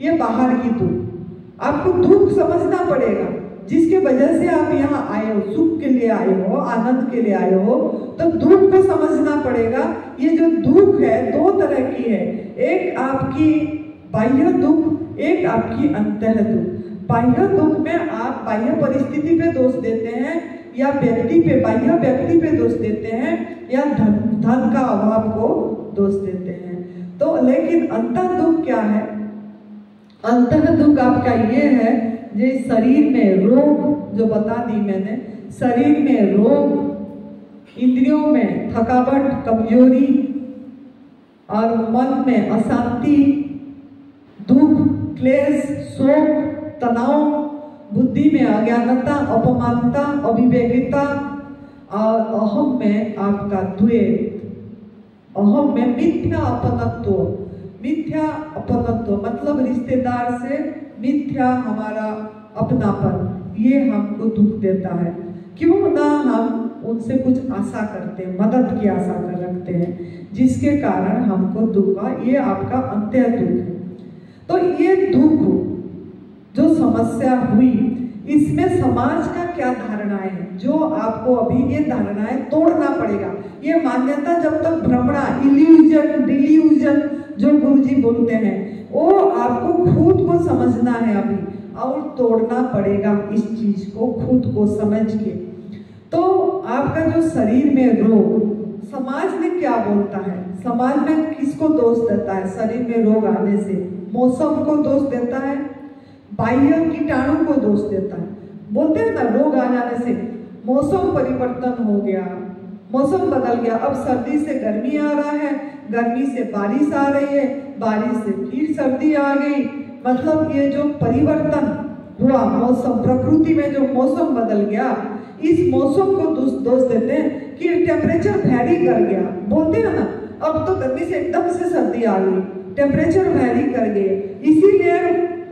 ये बाहर की दुख। आपको दुख समझना पड़ेगा, जिसके वजह से आप यहाँ आए हो, सुख के लिए आए हो, आनंद के लिए आए हो, तो दुख को समझना पड़ेगा। ये जो दुख है दो तरह की है, एक आपकी बाह्य दुख, एक आपकी अंतः दुख। बाह्य दुख में आप बाह्य परिस्थिति पे दोष देते हैं या व्यक्ति पे, बाह्य व्यक्ति पे दोष देते हैं या धन का अभाव को दोष देते हैं। तो लेकिन अंतः दुख क्या है? अंतः दुख आपका ये है जो शरीर में रोग, जो बता दी मैंने, शरीर में रोग, इंद्रियों में थकावट, कमजोरी और मन में अशांति, दुख, क्लेश, शोक, तनाव, बुद्धि में अज्ञानता, अपमानता, अविवेकिता और अहम में आपका द्वैत, अहम में मिथ्या अपनत्व। मिथ्या अपनत्व मतलब रिश्तेदार से मिथ्या हमारा अपनापन, ये हमको दुख देता है। क्यों ना हम उनसे कुछ आशा करते हैं, मदद की आशा कर रखते हैं, जिसके कारण हमको दुख का, ये आपका अंत्य दुख है। तो ये दुख जो समस्या हुई, इसमें समाज का क्या धारणाएं हैं, जो आपको अभी ये धारणाएं तोड़ना पड़ेगा। ये मान्यता जब तक भ्रमणा, इल्यूजन, डिल्यूजन जो गुरुजी बोलते हैं, वो आपको खुद को समझना है अभी और तोड़ना पड़ेगा इस चीज को, खुद को समझ के। तो आपका जो शरीर में रोग, समाज में क्या बोलता है? समाज में किसको दोष देता है? शरीर में रोग आने से मौसम को दोष देता है, बाह्य कीटाणु को दोष देता है। बोलते हैं ना, रोग आ जाने से मौसम परिवर्तन हो गया, मौसम बदल गया, अब सर्दी से गर्मी आ रहा है, गर्मी से बारिश आ रही है, बारिश से फिर सर्दी आ गई। मतलब ये जो परिवर्तन हुआ मौसम, प्रकृति में जो मौसम बदल गया, इस मौसम को दोष देते हैं कि टेम्परेचर वैरी कर गया। बोलते हैं ना, अब तो गर्मी से एकदम से सर्दी आ गई, टेम्परेचर वैरी कर गए, इसीलिए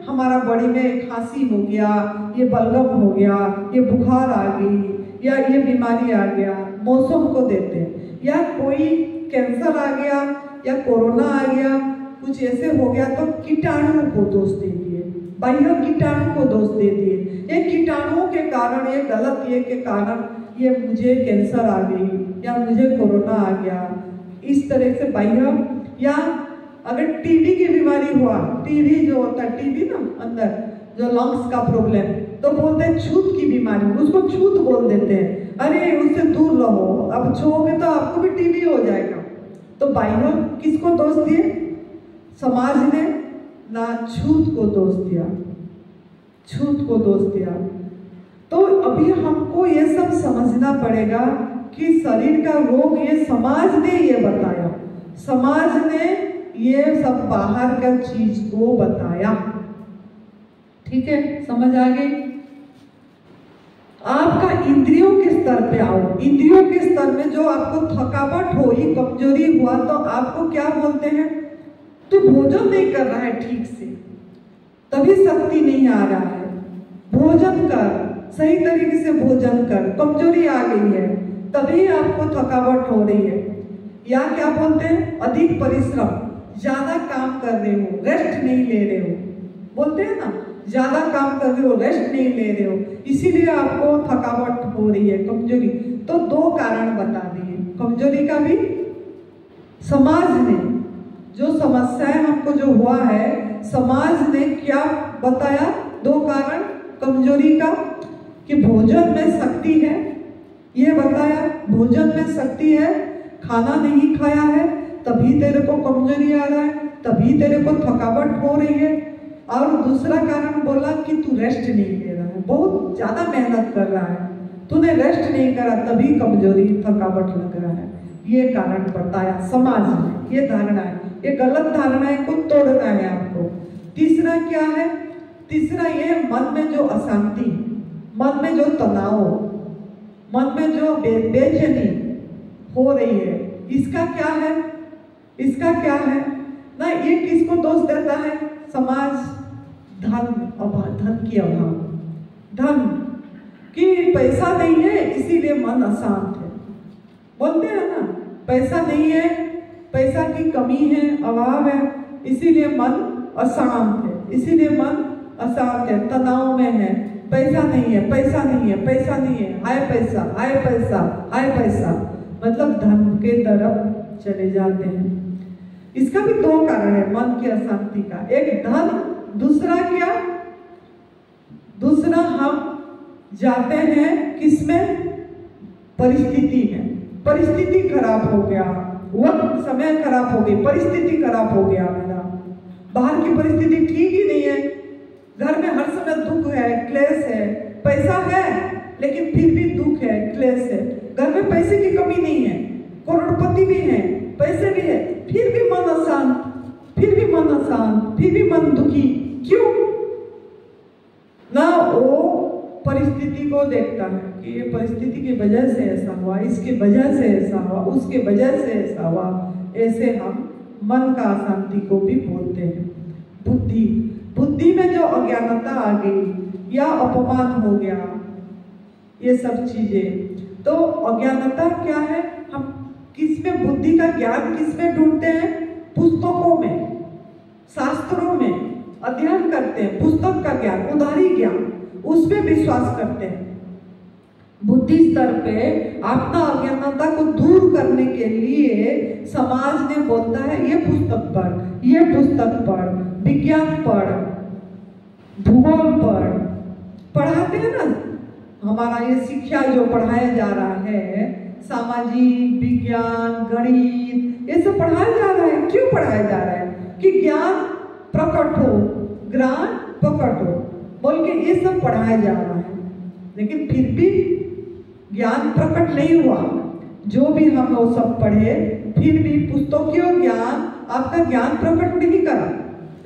हमारा बॉडी में खांसी हो गया, ये बलगम हो गया, ये बुखार आ गई, या ये बीमारी आ गया, मौसम को देते हैं। या कोई कैंसर आ गया या कोरोना आ गया, कुछ ऐसे हो गया तो कीटाणु को दोष दे दिए, बाह्य कीटाणु को दोष दे दिए। ये कीटाणुओं के कारण, ये गलत ये के कारण ये मुझे कैंसर आ गई या मुझे कोरोना आ गया, इस तरह से बाह्य। या अगर टीबी की बीमारी हुआ, टीबी जो होता है, टीबी ना अंदर जो लंग्स का प्रॉब्लम, तो बोलते हैं छूत की बीमारी, उसको छूत बोल देते हैं, अरे उससे दूर रहो, अब छूओगे तो आपको भी टीबी हो जाएगा। तो बाह्य किसको दोष दिए? समाज ने ना छूत को दोष दिया, छूत को दोष दिया। तो अभी हमको ये सब समझना पड़ेगा कि शरीर का रोग ये समाज ने ये बताया, समाज ने ये सब बाहर का चीज को बताया। ठीक है, समझ आ गई? आपका इंद्रियों के स्तर पे आओ। इंद्रियों के स्तर में जो आपको थकावट हुई, कमजोरी हुआ, तो आपको क्या बोलते हैं? तू भोजन नहीं कर रहा है ठीक से, तभी शक्ति नहीं आ रहा है, भोजन कर, सही तरीके से भोजन कर, कमजोरी आ गई है, तभी आपको थकावट हो रही है। या क्या बोलते हैं? अधिक परिश्रम, ज्यादा काम कर रहे हो, रेस्ट नहीं ले रहे हो, बोलते हैं ना, ज्यादा काम कर रहे हो, रेस्ट नहीं ले रहे हो, इसीलिए आपको थकावट हो रही है, कमजोरी। तो दो कारण बता दिए कमजोरी का भी। समाज ने जो समस्याएं हमको जो हुआ है, समाज ने क्या बताया? दो कारण कमजोरी का, कि भोजन में शक्ति है, ये बताया भोजन में शक्ति है, खाना नहीं खाया है तभी तेरे को कमजोरी आ रहा है, तभी तेरे को थकावट हो रही है। और दूसरा कारण बोला कि तू रेस्ट नहीं ले रहा है, बहुत ज्यादा मेहनत कर रहा है, तूने रेस्ट नहीं करा तभी कमजोरी थकावट लग रहा है। ये कारण बताया समाज ने, ये धारणा है, ये गलत धारणाएं को तोड़ना है आपको। तीसरा क्या है? तीसरा ये मन में जो अशांति, मन में जो तनाव, मन में जो बेचैनी हो रही है, इसका क्या है? इसका क्या है ना? ये किसको दोष देता है? समाज, धन अभाव, धन की अभाव, धन कि पैसा नहीं है इसीलिए मन अशांत है, बोलते हैं ना, पैसा नहीं है, पैसा की कमी है, अभाव है, इसीलिए मन अशांत है, इसीलिए मन अशांत है, तनाव में है, पैसा नहीं है, पैसा नहीं है, पैसा नहीं है, हाय पैसा, हाय पैसा, हाय पैसा, मतलब धन के तरफ चले जाते हैं। इसका भी दो कारण है मन की अशांति का। एक धन दूसरा क्या, दूसरा हम जाते हैं किसमें, परिस्थिति में। परिस्थिति खराब हो गया, वक्त समय खराब हो गई, परिस्थिति खराब हो गया मेरा, बाहर की परिस्थिति ठीक ही नहीं है, घर में हर समय दुख है, क्लेश है, पैसा है लेकिन फिर भी दुख है, क्लेश है, घर में पैसे की कमी नहीं है, करोड़पति भी है, पैसे भी है, फिर भी मन अशांत, फिर भी मन अशांत, फिर भी मन दुखी। क्यों? ना वो परिस्थिति को देखता है कि ये परिस्थिति की वजह से ऐसा हुआ, इसकी वजह से ऐसा हुआ, उसके वजह से ऐसा हुआ। ऐसे हम मन का अशांति को भी बोलते हैं। बुद्धि, बुद्धि में जो अज्ञानता आ गई या अपमान हो गया, ये सब चीजें। तो अज्ञानता क्या है, हम किसमें बुद्धि का ज्ञान किसमें ढूंढते हैं, पुस्तकों में, शास्त्रों में अध्ययन करते हैं, पुस्तक का ज्ञान, उदारी ज्ञान, उसमें विश्वास करते हैं। बुद्धि स्तर पे अपना अज्ञानता को दूर करने के लिए समाज ने बोलता है ये पुस्तक पढ़, ये पुस्तक पढ़, विज्ञान पढ़, भूगोल पढ़, पढ़ाते हैं ना। हमारा ये शिक्षा जो पढ़ाया जा रहा है, सामाजिक विज्ञान, गणित, ये सब पढ़ाया जा रहा है। क्यों पढ़ाया जा रहा है? कि ज्ञान प्रकट हो, ज्ञान प्रकट हो बोल के ये सब पढ़ाया जा रहा है। लेकिन फिर भी ज्ञान प्रकट नहीं हुआ। जो भी हम वो सब पढ़े, फिर भी पुस्तकीय ज्ञान आपका ज्ञान प्रकट नहीं करा।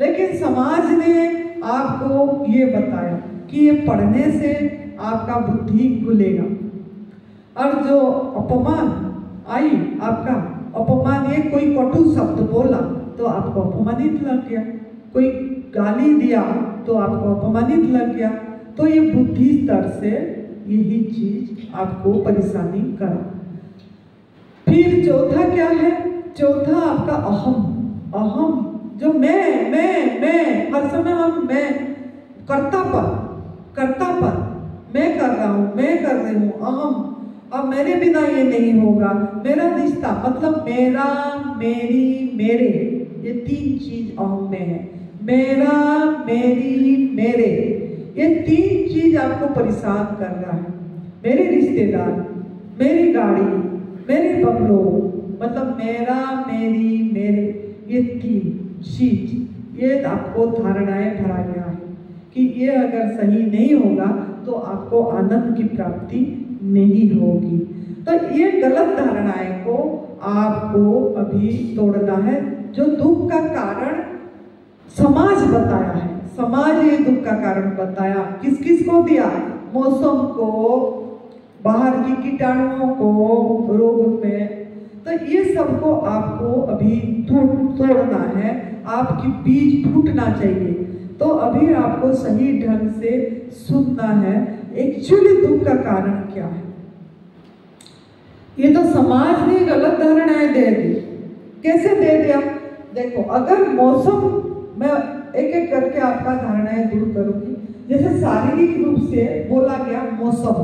लेकिन समाज ने आपको ये बताया कि ये पढ़ने से आपका बुद्धि खुलेगा। और जो अपमान आई, आपका अपमान, ये कोई कटु शब्द बोला तो आपको अपमानित लग गया, कोई गाली दिया तो आपको अपमानित लग गया। तो ये बुद्धि स्तर से यही चीज आपको परेशानी करा। फिर चौथा क्या है? चौथा आपका अहम। अहम जो मैं हर समय हम मैं, कर्तापन, मैं कर रहा हूँ, मैं कर रही हूँ, अहम, अब मेरे बिना ये नहीं होगा, मेरा रिश्ता, मतलब मेरा, मेरी, मेरे, ये तीन चीज अहम में है। मेरा, मेरी, मेरे, ये तीन चीज आपको परेशान कर रहा है। मेरे रिश्तेदार, मेरी गाड़ी, मेरे बंगलो, मतलब मेरा, मेरी, मेरे, ये तीन चीज, ये आपको धारणाएं भरा गया है कि ये अगर सही नहीं होगा तो आपको आनंद की प्राप्ति नहीं होगी। तो ये गलत धारणाएं को आपको अभी तोड़ना है। जो दुख का कारण समाज बताया है, समाज ये दुख का कारण बताया, किस किस को दिया? मौसम को, बाहर की कीटाणुओं को, रोग में। तो ये सबको आपको अभी तोड़ना है, आपकी बीज फूटना चाहिए। तो अभी आपको सही ढंग से सुनना है एक्चुअली दुख का कारण क्या है। ये तो समाज ने गलत धारणाएं दे दी। कैसे दे दिया? देखो, अगर मौसम, मैं एक एक करके आपका धारणाएं दूर करूंगी। जैसे शारीरिक रूप से बोला गया मौसम,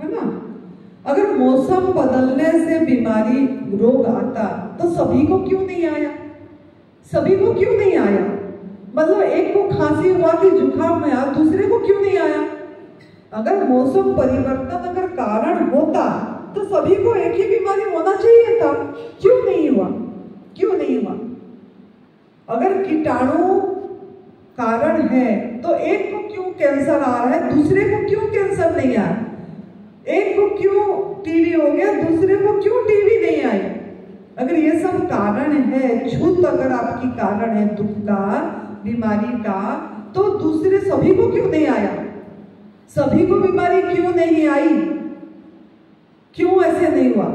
है ना? अगर मौसम बदलने से बीमारी, रोग आता तो सभी को क्यों नहीं आया? सभी को क्यों नहीं आया? मतलब एक को खांसी हुआ कि जुकाम में आया, दूसरे को क्यों नहीं आया? अगर मौसम परिवर्तन अगर कारण होता तो सभी को एक ही बीमारी होना चाहिए था। क्यों नहीं हुआ? क्यों नहीं हुआ? अगर कीटाणु कारण है तो एक को क्यों कैंसर आ रहा है, दूसरे को क्यों कैंसर नहीं आया? एक को क्यों टीबी हो गया, दूसरे को क्यों टीबी नहीं आई? अगर ये सब कारण है, छूत अगर आपकी कारण है दुख का, बीमारी का, तो दूसरे सभी को क्यों नहीं आया? सभी को बीमारी क्यों नहीं आई? क्यों ऐसे नहीं हुआ?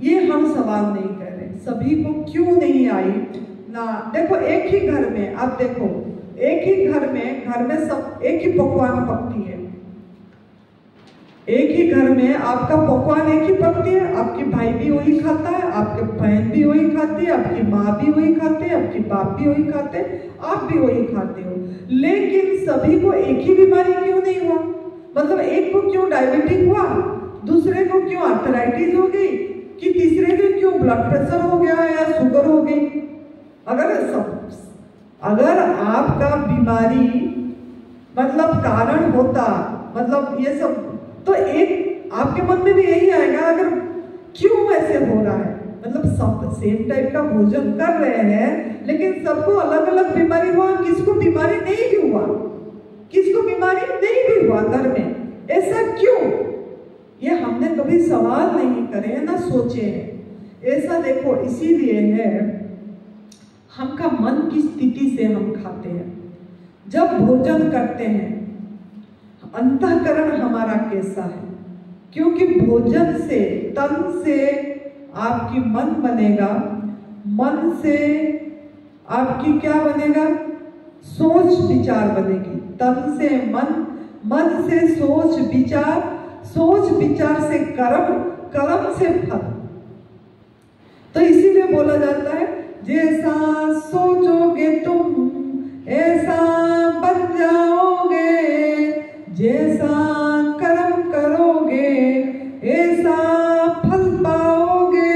ये हम सवाल नहीं कर रहे, सभी को क्यों नहीं आई ना। देखो, एक ही घर में, आप देखो, एक ही घर में सब एक ही पकवान पकती है। एक ही घर में आपका पकवान एक ही पकती है, आपकी भाई भी वही खाता है, आपके बहन भी वही खाती है, आपकी माँ भी वही खाते हैं, आपकी बाप भी वही खाते हैं, आप भी वही खाते हो। लेकिन सभी को एक ही बीमारी क्यों नहीं हुआ? मतलब एक को क्यों डायबिटिक हुआ, दूसरे को क्यों आर्थराइटिस हो गई, कि तीसरे को क्यों ब्लड प्रेशर हो गया या शुगर हो गई? अगर सब अगर आपका बीमारी मतलब कारण होता, मतलब ये सब, तो एक आपके मन में भी यही आएगा, अगर क्यों ऐसे हो रहा है, मतलब सब सेम टाइप का भोजन कर रहे हैं लेकिन सबको अलग अलग बीमारी हुआ, किसको बीमारी नहीं भी हुआ, किसको बीमारी नहीं भी हुआ घर में, ऐसा क्यों? ये हमने कभी सवाल नहीं करे हैं, ना सोचे हैं। ऐसा देखो इसीलिए है, हमका मन की स्थिति से हम खाते हैं। जब भोजन करते हैं अंतःकरण हमारा कैसा है, क्योंकि भोजन से, तन से आपकी मन बनेगा, मन से आपकी क्या बनेगा, सोच विचार बनेगी। तन से मन, मन से सोच विचार, सोच विचार से कर्म, कर्म से फल। तो इसीलिए बोला जाता है, जैसा सोचोगे तुम ऐसा बन जाओगे, जैसा कर्म करोगे ऐसा फल पाओगे।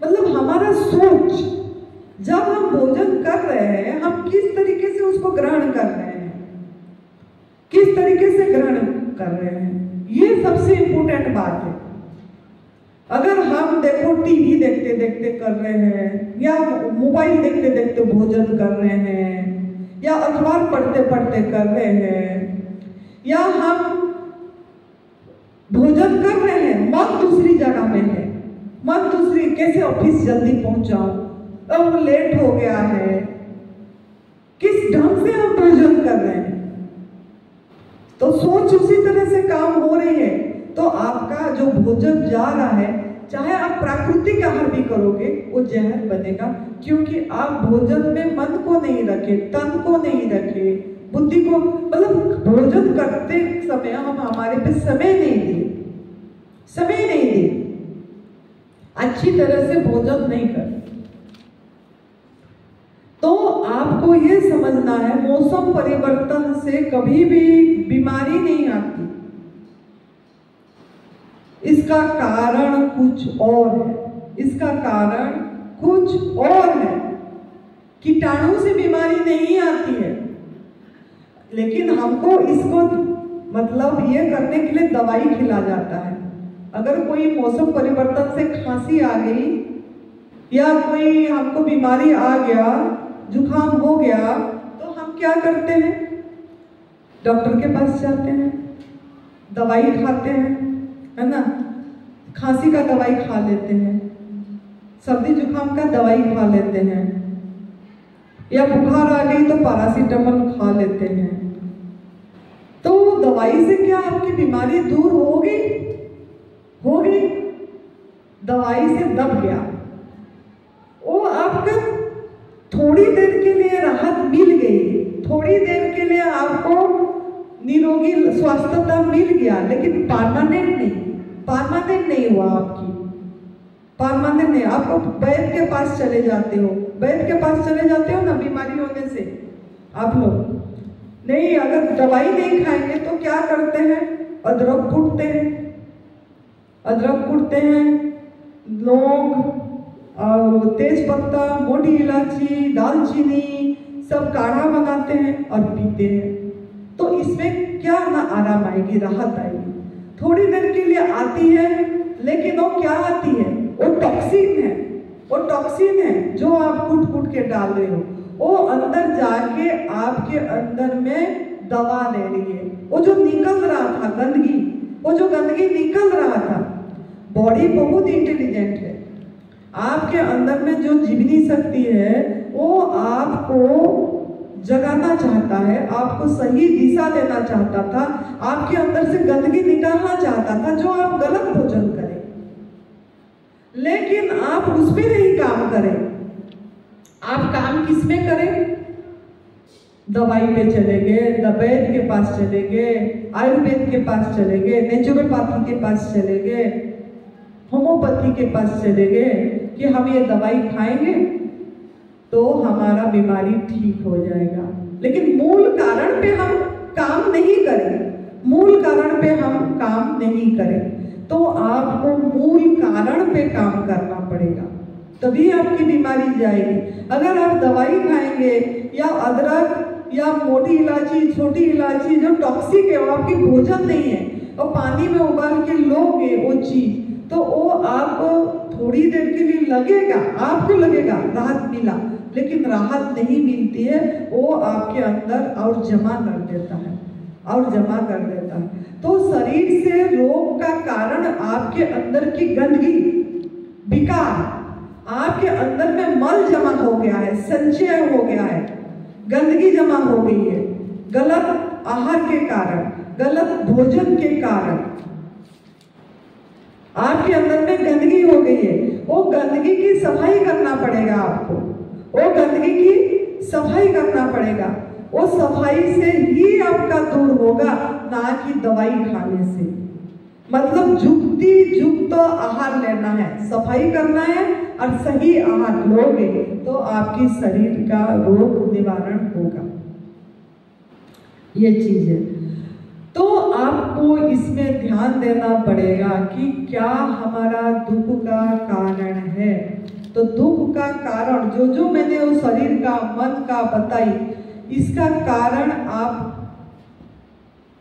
मतलब हमारा सोच, जब हम भोजन कर रहे हैं, हम किस तरीके से उसको ग्रहण कर रहे हैं, किस तरीके से ग्रहण कर रहे हैं, ये सबसे इंपॉर्टेंट बात है। अगर हम देखो टीवी देखते देखते कर रहे हैं, या मोबाइल देखते देखते भोजन कर रहे हैं, या अखबार पढ़ते पढ़ते कर रहे हैं, या हम भोजन कर रहे हैं मन दूसरी जगह में है, मन दूसरी, कैसे ऑफिस जल्दी पहुंच जाऊं, अब लेट हो गया है, किस ढंग से हम भोजन कर रहे हैं, तो सोच उसी तरह से काम हो रही है। तो आपका जो भोजन जा रहा है, चाहे आप प्राकृतिक आहार भी करोगे, वो जहर बनेगा, क्योंकि आप भोजन में मन को नहीं रखे, तन को नहीं रखे, बुद्धि को, मतलब भोजन करते समय हम हमारे पे समय नहीं दिए, समय नहीं दिए, अच्छी तरह से भोजन नहीं कर। तो आपको ये समझना है, मौसम परिवर्तन से कभी भी बीमारी नहीं आती, इसका कारण कुछ और है, इसका कारण कुछ और है। कीटाणु से बीमारी नहीं आती है, लेकिन हमको इसको मतलब ये करने के लिए दवाई खिला जाता है। अगर कोई मौसम परिवर्तन से खांसी आ गई, या कोई हमको बीमारी आ गया, जुकाम हो गया, तो हम क्या करते हैं, डॉक्टर के पास जाते हैं, दवाई खाते हैं, है ना, खांसी का दवाई खा लेते हैं, सर्दी जुकाम का दवाई खा लेते हैं, या बुखार आ गई तो पैरासीटामोल खा लेते हैं। तो दवाई से क्या आपकी बीमारी दूर होगी? होगी? दवाई से दब गया, वो आपका थोड़ी देर के लिए राहत मिल गई, थोड़ी देर के लिए आपको निरोगी स्वास्थ्यता मिल गया, लेकिन परमानेंट नहीं, परमानेंट नहीं हुआ आपकी, परमानेंट नहीं। आपको वैद्य के पास चले जाते हो, वैद्य के पास चले जाते हो ना बीमारी होने से, आप लोग नहीं, अगर दवाई नहीं खाएंगे तो क्या करते हैं, अदरक कूटते हैं, अदरक कूटते हैं, लौंग और तेज पत्ता, मोटी इलायची, दालचीनी, सब काढ़ा बनाते हैं और पीते हैं। तो इसमें क्या ना आराम आएगी, राहत आएगी, थोड़ी देर के लिए आती है, लेकिन वो क्या आती है, वो टॉक्सिन है, वो टॉक्सिन है जो आप कूट कूट के डाल रहे हो, वो अंदर जाके आपके अंदर में दवा ले रही है। वो जो निकल रहा था गंदगी, वो जो गंदगी निकल रहा था, बॉडी बहुत इंटेलिजेंट है, आपके अंदर में जो जीवनी शक्ति है वो आपको जगाना चाहता है, आपको सही दिशा देना चाहता था, आपके अंदर से गंदगी निकालना चाहता था जो आप गलत भोजन करें, लेकिन आप उसमें नहीं काम करें। आप काम किस में करें? दवाई पे चले गए, वैद्य के पास चले गए, आयुर्वेद के पास चले गए, नेचुरोपैथी के पास चले गए, होम्योपैथी के पास चले गए कि हम ये दवाई खाएंगे तो हमारा बीमारी ठीक हो जाएगा, लेकिन मूल कारण पे हम काम नहीं करें, मूल कारण पे हम काम नहीं करें। तो आपको मूल कारण पे काम करना पड़ेगा। तभी आपकी बीमारी जाएगी। अगर आप दवाई खाएंगे या अदरक या मोटी इलायची, छोटी इलायची जो टॉक्सिक है, वो आपकी भोजन नहीं है, और पानी में उबाल के लोगे वो चीज, तो वो आपको थोड़ी देर के लिए लगेगा, आपको लगेगा राहत मिला, लेकिन राहत नहीं मिलती है। वो आपके अंदर और जमा कर देता है, और जमा कर देता है। तो शरीर से रोग का कारण आपके अंदर की गंदगी, विकार, आपके अंदर में मल जमा हो गया है, संचय हो गया है, गंदगी जमा हो गई है, गलत आहार के कारण, गलत भोजन के कारण आपके अंदर में गंदगी हो गई है। वो गंदगी की सफाई करना पड़ेगा आपको, वो गंदगी की सफाई करना पड़ेगा। वो सफाई से ही आपका दूर होगा, ना कि दवाई खाने से। मतलब युक्त आहार लेना है, सफाई करना है, और सही आहार लोगे तो आपकी शरीर का रोग निवारण होगा। ये चीज है। तो आपको इसमें ध्यान देना पड़ेगा कि क्या हमारा दुख का कारण है। तो दुख का कारण जो मैंने वो शरीर का, मन का बताई, इसका कारण आप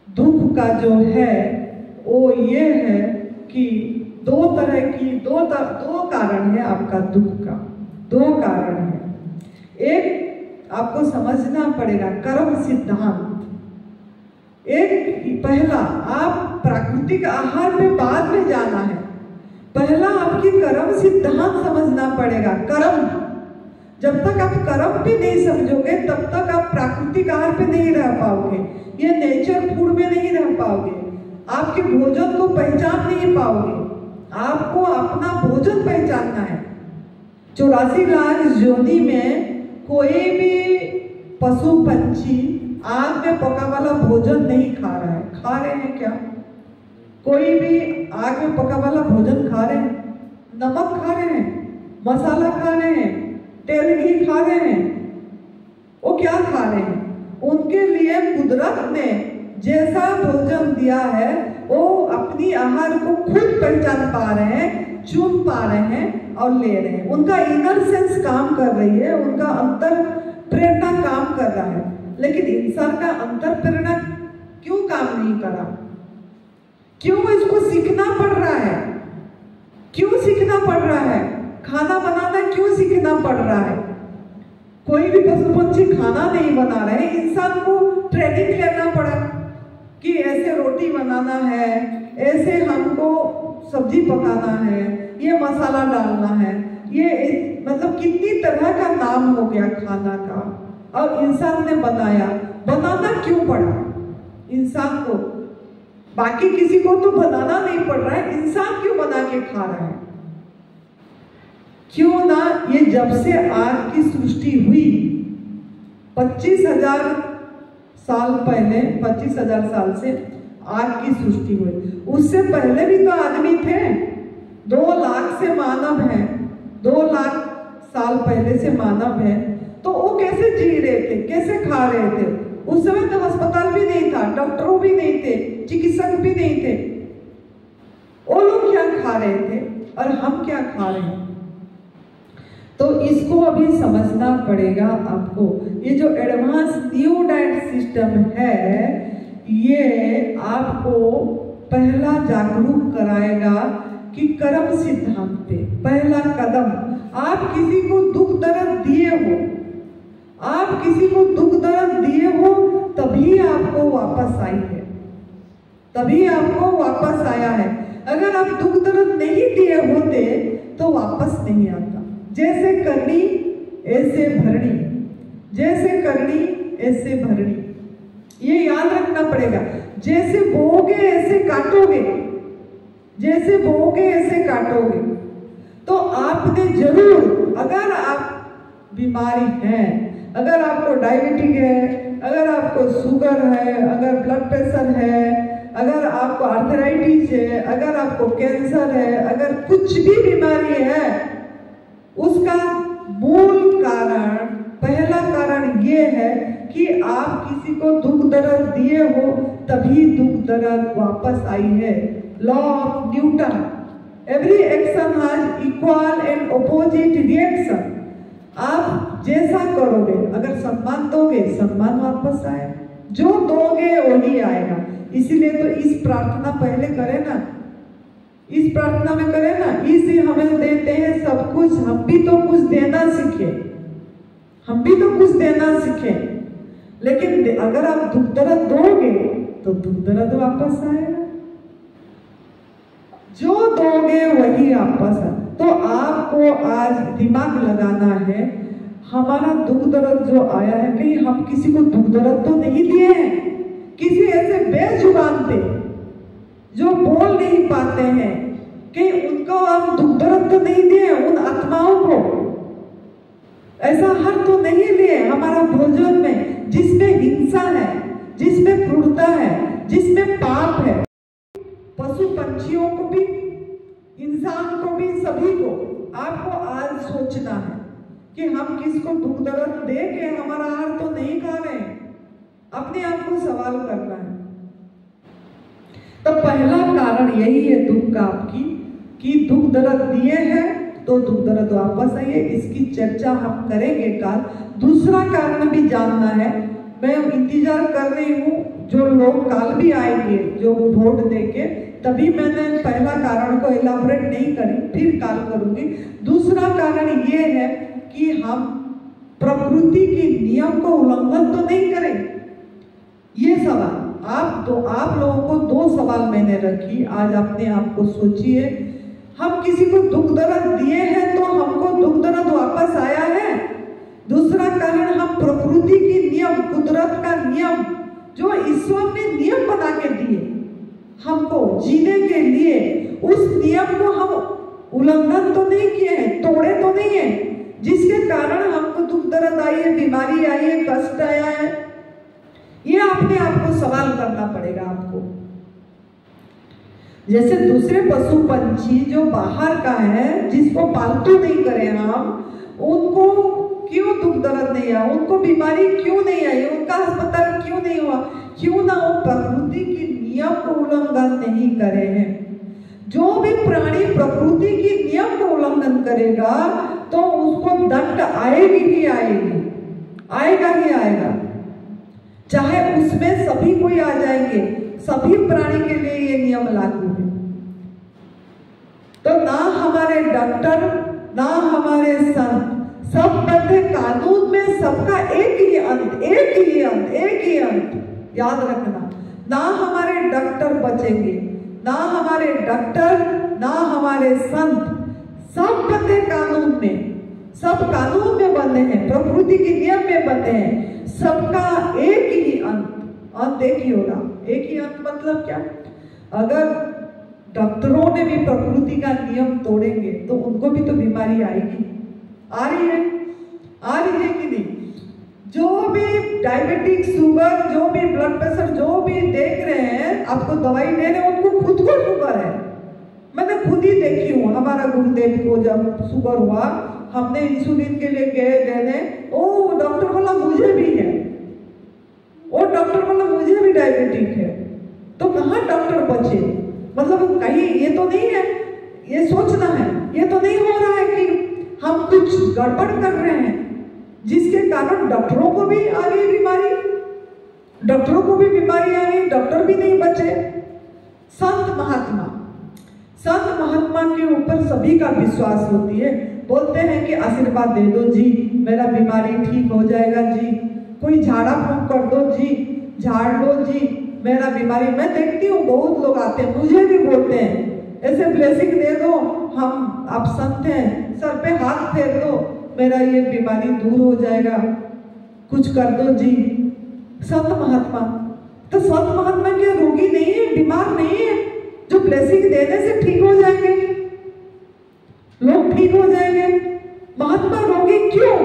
दुख का जो है वो ये है कि दो कारण है आपका दुख का, दो कारण है। एक आपको समझना पड़ेगा कर्म सिद्धांत। एक पहला, आप प्राकृतिक आहार पे बाद में जाना है, पहला आपकी कर्म सिद्धांत समझना पड़ेगा। कर्म, जब तक आप कर्म पे नहीं समझोगे तब तक आप प्राकृतिक आहार पे नहीं रह पाओगे, ये नेचर फूड में नहीं रह पाओगे, आपके भोजन को पहचान नहीं पाओगे। आपको अपना भोजन पहचानना है। 84 लाख योनि में कोई भी पशु पंछी आग में पका वाला भोजन नहीं खा रहा है। खा रहे हैं क्या? कोई भी आग में पका वाला भोजन खा रहे हैं? नमक खा रहे हैं, मसाला खा रहे हैं, तेल घी खा रहे हैं? वो क्या खा रहे हैं? उनके लिए कुदरत ने जैसा भोजन दिया है वो अपनी आहार को खुद पहचान पा रहे हैं, चुन पा रहे हैं और ले रहे हैं। उनका इनर सेंस काम कर रही है, उनका अंतर प्रेरणा काम कर रहा है। लेकिन इंसान का अंतर प्रेरणा क्यों काम नहीं करा? क्यों इसको सीखना पड़ रहा है? क्यों सीखना पड़ रहा है? खाना बनाना क्यों सीखना पड़ रहा है? कोई भी पशु पंछी खाना नहीं बना रहे, इंसान को ट्रेनिंग लेना पड़ा कि ऐसे रोटी बनाना है, ऐसे हमको सब्जी पकाना है, ये मसाला डालना है, ये मतलब कितनी तरह का नाम हो गया खाना का, और इंसान ने बनाया। बनाना क्यों पड़ा इंसान को? बाकी किसी को तो बनाना नहीं पड़ रहा है, इंसान क्यों बना के खा रहा है? क्यों ना? ये जब से आग की सृष्टि हुई 25,000 साल पहले, 25,000 साल से आग की सृष्टि हुई। उससे पहले भी तो आदमी थे, 2 लाख से मानव है, 2 लाख साल पहले से मानव है। तो वो कैसे जी रहे थे, कैसे खा रहे थे? उस समय तो अस्पताल भी नहीं था, डॉक्टरों भी नहीं थे, चिकित्सक भी नहीं थे। वो लोग क्या खा रहे थे और हम क्या खा रहे हैं? तो इसको अभी समझना पड़ेगा आपको। ये जो एडवांस न्यू डाइट सिस्टम है, ये आपको पहला जागरूक कराएगा कि कर्म सिद्धांत पे पहला कदम। आप किसी को दुख दर्द दिए हो, आप किसी को दुख दर्द दिए हो, तभी आपको वापस आई है, तभी आपको वापस आया है। अगर आप दुख दर्द नहीं दिए होते तो वापस नहीं आता। जैसे करनी ऐसे भरनी, जैसे करनी ऐसे भरनी, ये याद रखना पड़ेगा। जैसे बोओगे ऐसे काटोगे, जैसे बोओगे ऐसे काटोगे। तो आपने जरूर, अगर आप बीमारी है, अगर आपको डायबिटीज है, अगर आपको शुगर है, अगर ब्लड प्रेशर है, अगर आपको आर्थराइटिस है, अगर आपको कैंसर है, अगर कुछ भी बीमारी है, उसका मूल कारण, पहला कारण ये है कि आप किसी को दुख दर्द दिए हो, तभी दुख दर्द वापस आई है। Law of Newton, every action has equal and opposite reaction. आप जैसा करोगे, अगर सम्मान दोगे सम्मान वापस आएगा, जो दोगे वही आएगा। इसीलिए तो इस प्रार्थना पहले करें ना, इस प्रार्थना में करें ना, इसे हमें देते हैं सब कुछ, हम भी तो कुछ देना सीखे, हम भी तो कुछ देना सीखे। लेकिन अगर आप दुख दर्द दोगे तो दुख दर्द वापस आएगा, जो दोगे वही वापस आएगा। तो आपको आज दिमाग लगाना है, हमारा दुख दर्द जो आया है, कहीं हम किसी को दुख दर्द तो नहीं दिए हैं, किसी ऐसे बेजुबान पे जो बोल नहीं पाते हैं, कि उनको हम दुख दर्द तो नहीं दिए, उन आत्माओं को ऐसा हर तो नहीं लिए। हमारा भोजन में जिसमें हिंसा है, जिसमें क्रूरता है, जिसमें पाप है, पशु पंछियों को भी, इंसान को भी, सभी को आपको आज सोचना है कि हम किसको दुख दर्द दे के हमारा आहार तो नहीं खा रहे हैं। अपने आप को सवाल करना है। तो पहला कारण यही है दुख का आपकी, कि दुख दर्द दिए हैं तो दुख दर्द वापस आइए। इसकी चर्चा हम करेंगे कल। दूसरा कारण भी जानना है, मैं इंतजार कर रही हूँ जो लोग कल भी आएंगे जो वोट देके, तभी मैंने पहला कारण को इलाबोरेट नहीं करी, फिर कल करूंगी। दूसरा कारण ये है कि हम प्रकृति के नियम को उल्लंघन तो नहीं करें। ये सवाल आप लोगों को दो सवाल मैंने रखी, आज अपने आप को सोचिए। हम किसी को दुख दर्द दिए हैं तो हमको दुख दर्द वापस आया है। दूसरा कारण, हम प्रकृति की नियम, कुदरत का नियम जो ईश्वर ने नियम बना के दिए हमको जीने के लिए, उस नियम को हम उल्लंघन तो नहीं किए हैं, तोड़े तो नहीं है, जिसके कारण हमको दुख दर्द आई है, बीमारी आई है, कष्ट आया है। ये अपने आप को सवाल करना पड़ेगा आपको। जैसे दूसरे पशु पंछी जो बाहर का है, जिसको पालतू नहीं करे हम, उनको क्यों दुख दर्द नहीं आया, उनको बीमारी क्यों नहीं आई, उनका अस्पताल क्यों नहीं हुआ, क्यों ना वो प्रकृति के नियम को उल्लंघन नहीं करे हैं। जो भी प्राणी प्रकृति के नियम को उल्लंघन करेगा तो उसको दंड आएगी ही आएगी, आएगा ही आएगा, चाहे उसमें सभी कोई आ जाएंगे, सभी प्राणी के लिए ये नियम लागू है। तो ना हमारे डॉक्टर, ना हमारे संत, सब बंधे कानून में, सबका एक ही अंत, एक ही अंत, एक ही अंत, याद रखना। ना हमारे डॉक्टर बचेंगे, ना हमारे डॉक्टर, ना हमारे संत, सब बंधे कानून में, सब कानून में बंधे हैं, प्रकृति के नियम में बंधे हैं, सबका एक ही अंत एक ही होगा। एक ही अंत मतलब क्या? अगर डॉक्टरों ने भी प्रकृति का नियम तोड़ेंगे तो उनको भी तो बीमारी आएगी, आ रही है कि नहीं? जो भी डायबिटिक, शुगर, जो भी ब्लड प्रेशर, जो भी देख रहे हैं आपको दवाई दे रहे हैं, उनको खुद को शुगर है। मैंने खुद ही देखी हूँ, हमारा गुरुदेव को जब शुगर हुआ, हमने इंसुलिन के लिए गए देने, ओ डॉक्टर बोला मुझे भी है, वो डॉक्टर बोला मुझे भी डायबिटिक है। तो कहाँ डॉक्टर बचे? मतलब कहीं ये तो नहीं है, ये सोचना है, ये तो नहीं हो रहा है कि हम कुछ गड़बड़ कर रहे हैं जिसके कारण डॉक्टरों को भी आ गई बीमारी, डॉक्टरों को भी बीमारी आ गई, डॉक्टर भी नहीं बचे। संत महात्मा के ऊपर सभी का विश्वास होती है, बोलते हैं कि आशीर्वाद दे दो जी, मेरा बीमारी ठीक हो जाएगा जी, कोई झाड़ा फूंक कर दो जी, झाड़ लो जी, मेरा बीमारी। मैं देखती हूँ बहुत लोग आते हैं, मुझे भी बोलते हैं ऐसे ब्लेसिंग दे दो, हम आप संत हैं, सर पे हाथ फेर दो, मेरा ये बीमारी दूर हो जाएगा, कुछ कर दो जी। संत महात्मा, तो संत महात्मा क्या रोगी नहीं है, बीमार नहीं है, जो ब्लेसिंग देने से ठीक हो जाएंगे, लोग ठीक हो जाएंगे? महात्मा रोगी क्यों?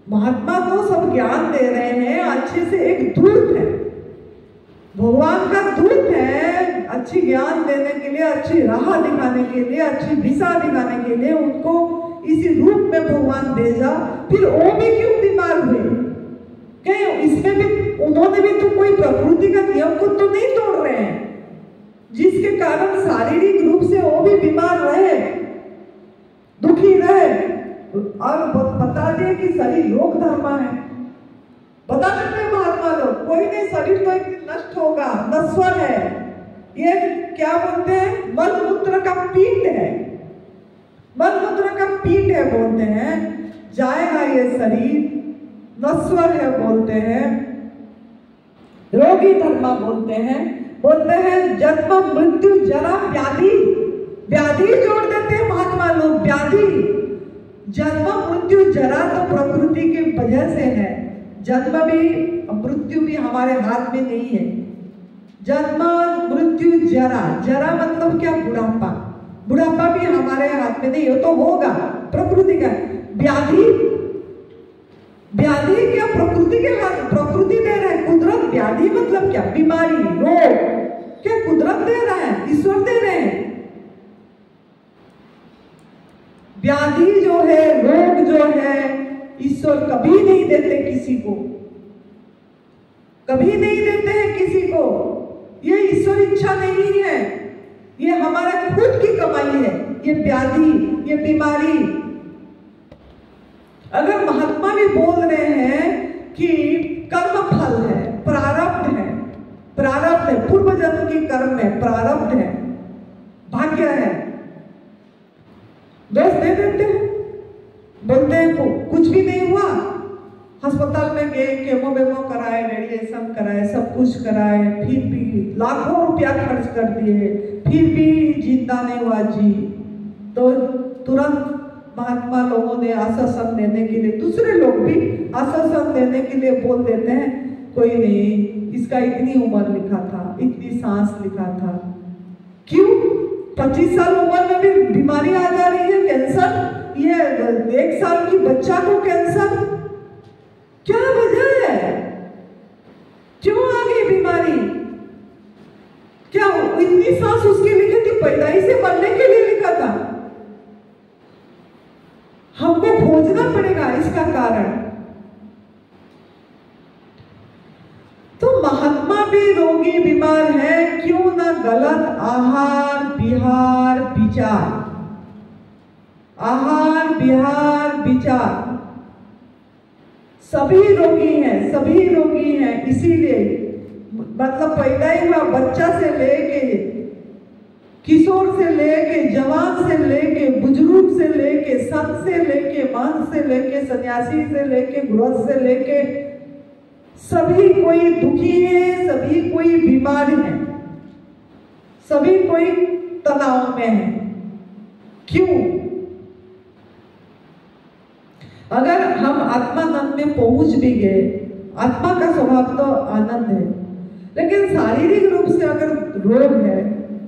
महात्मा तो सब ज्ञान दे रहे हैं, अच्छे से एक दूत है, भगवान का दूत है, अच्छी ज्ञान देने के लिए, अच्छी राह दिखाने के लिए, अच्छी दिशा दिखाने के लिए उनको इसी रूप में भगवान भेजा। फिर वो भी क्यों बीमार हुए? क्या इसमें भी उन्होंने भी तो कोई प्रकृति का नियम को तो नहीं तोड़ रहे हैं? जिसके कारण शारीरिक रूप से वो भी बीमार रहे, दुखी रहे। और बता दिए कि शरीर योग धर्म है। बता देते हैं महात्मा लोग, कोई नहीं, शरीर तो एक दिन नष्ट होगा, नश्वर है। ये क्या बोलते हैं, मलमूत्र का पिंड है, मलमूत्र का पिंड है बोलते हैं, जाएगा ये शरीर, नश्वर है बोलते हैं, रोगी धर्म बोलते हैं जन्म मृत्यु जरा व्याधि, व्याधि जोड़ देते हैं महात्मा लोग, व्याधि। जन्म मृत्यु जरा तो प्रकृति की वजह से है, जन्म भी मृत्यु भी हमारे हाथ में नहीं है। जन्म मृत्यु जरा, जरा मतलब क्या, बुढ़ापा, बुढ़ापा भी हमारे हाथ में नहीं, हो तो होगा, प्रकृति का। व्याधि, व्याधि क्या प्रकृति के हाथ, प्रकृति दे रहा है, कुदरत। व्याधि मतलब क्या, बीमारी, रोग, क्या कुदरत दे रहा है, ईश्वर दे रहे हैं। व्याधि जो है, रोग जो है, ईश्वर कभी नहीं देते किसी को, कभी नहीं देते हैं किसी को। ये ईश्वर इच्छा नहीं है, ये हमारा खुद की कमाई है। ये व्याधि, ये बीमारी, अगर महात्मा भी बोल रहे हैं कि कर्म फल है, प्रारब्ध है, प्रारब्ध है, पूर्व जन्म की कर्म है, प्रारब्ध है, भाग्य है, दोष दे देते हैं, बोलते हैं कुछ भी नहीं हुआ, अस्पताल में गए, केमो वेमो कराए, रेडिएशन कराए, सब कुछ कराए, फिर भी लाखों रुपया खर्च कर दिए, फिर भी जिंदा नहीं हुआ जी। तो तुरंत महात्मा लोगों ने आश्वासन देने के लिए, दूसरे लोग भी आश्वासन देने के लिए बोल देते हैं, कोई नहीं, इसका इतनी उम्र लिखा था, इतनी सांस लिखा था। क्यों? 25 साल उम्र में भी बीमारी आ जा रही है, कैंसर। ये 1 साल की बच्चा को कैंसर, क्या वजह है, क्यों आ गई बीमारी? क्या इतनी सांस उसके लिखी थी, पैदाइश से मरने के लिए लिखा था? हमको खोजना पड़ेगा इसका कारण। तो महात्मा भी रोगी बीमार है, क्यों ना गलत आहार विहार विचार, आहार विहार विचार, सभी रोगी हैं, सभी रोगी हैं। इसीलिए मतलब पैदा ही हुआ बच्चा से लेके, किशोर से लेके, जवान से लेके, बुजुर्ग से लेके, संत से लेके, महंत से लेके, सन्यासी से लेके, गृहस्थ से लेके, सभी कोई दुखी है, सभी कोई बीमार है, सभी कोई तनाव में है। क्यों? अगर हम आत्मानंद में पहुंच भी गए, आत्मा का स्वभाव तो आनंद है, लेकिन शारीरिक रूप से अगर रोग है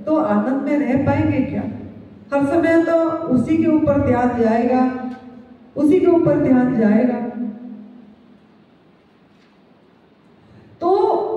तो आनंद में रह पाएंगे क्या? हर समय तो उसी के ऊपर ध्यान जाएगा, उसी के ऊपर ध्यान जाएगा। तो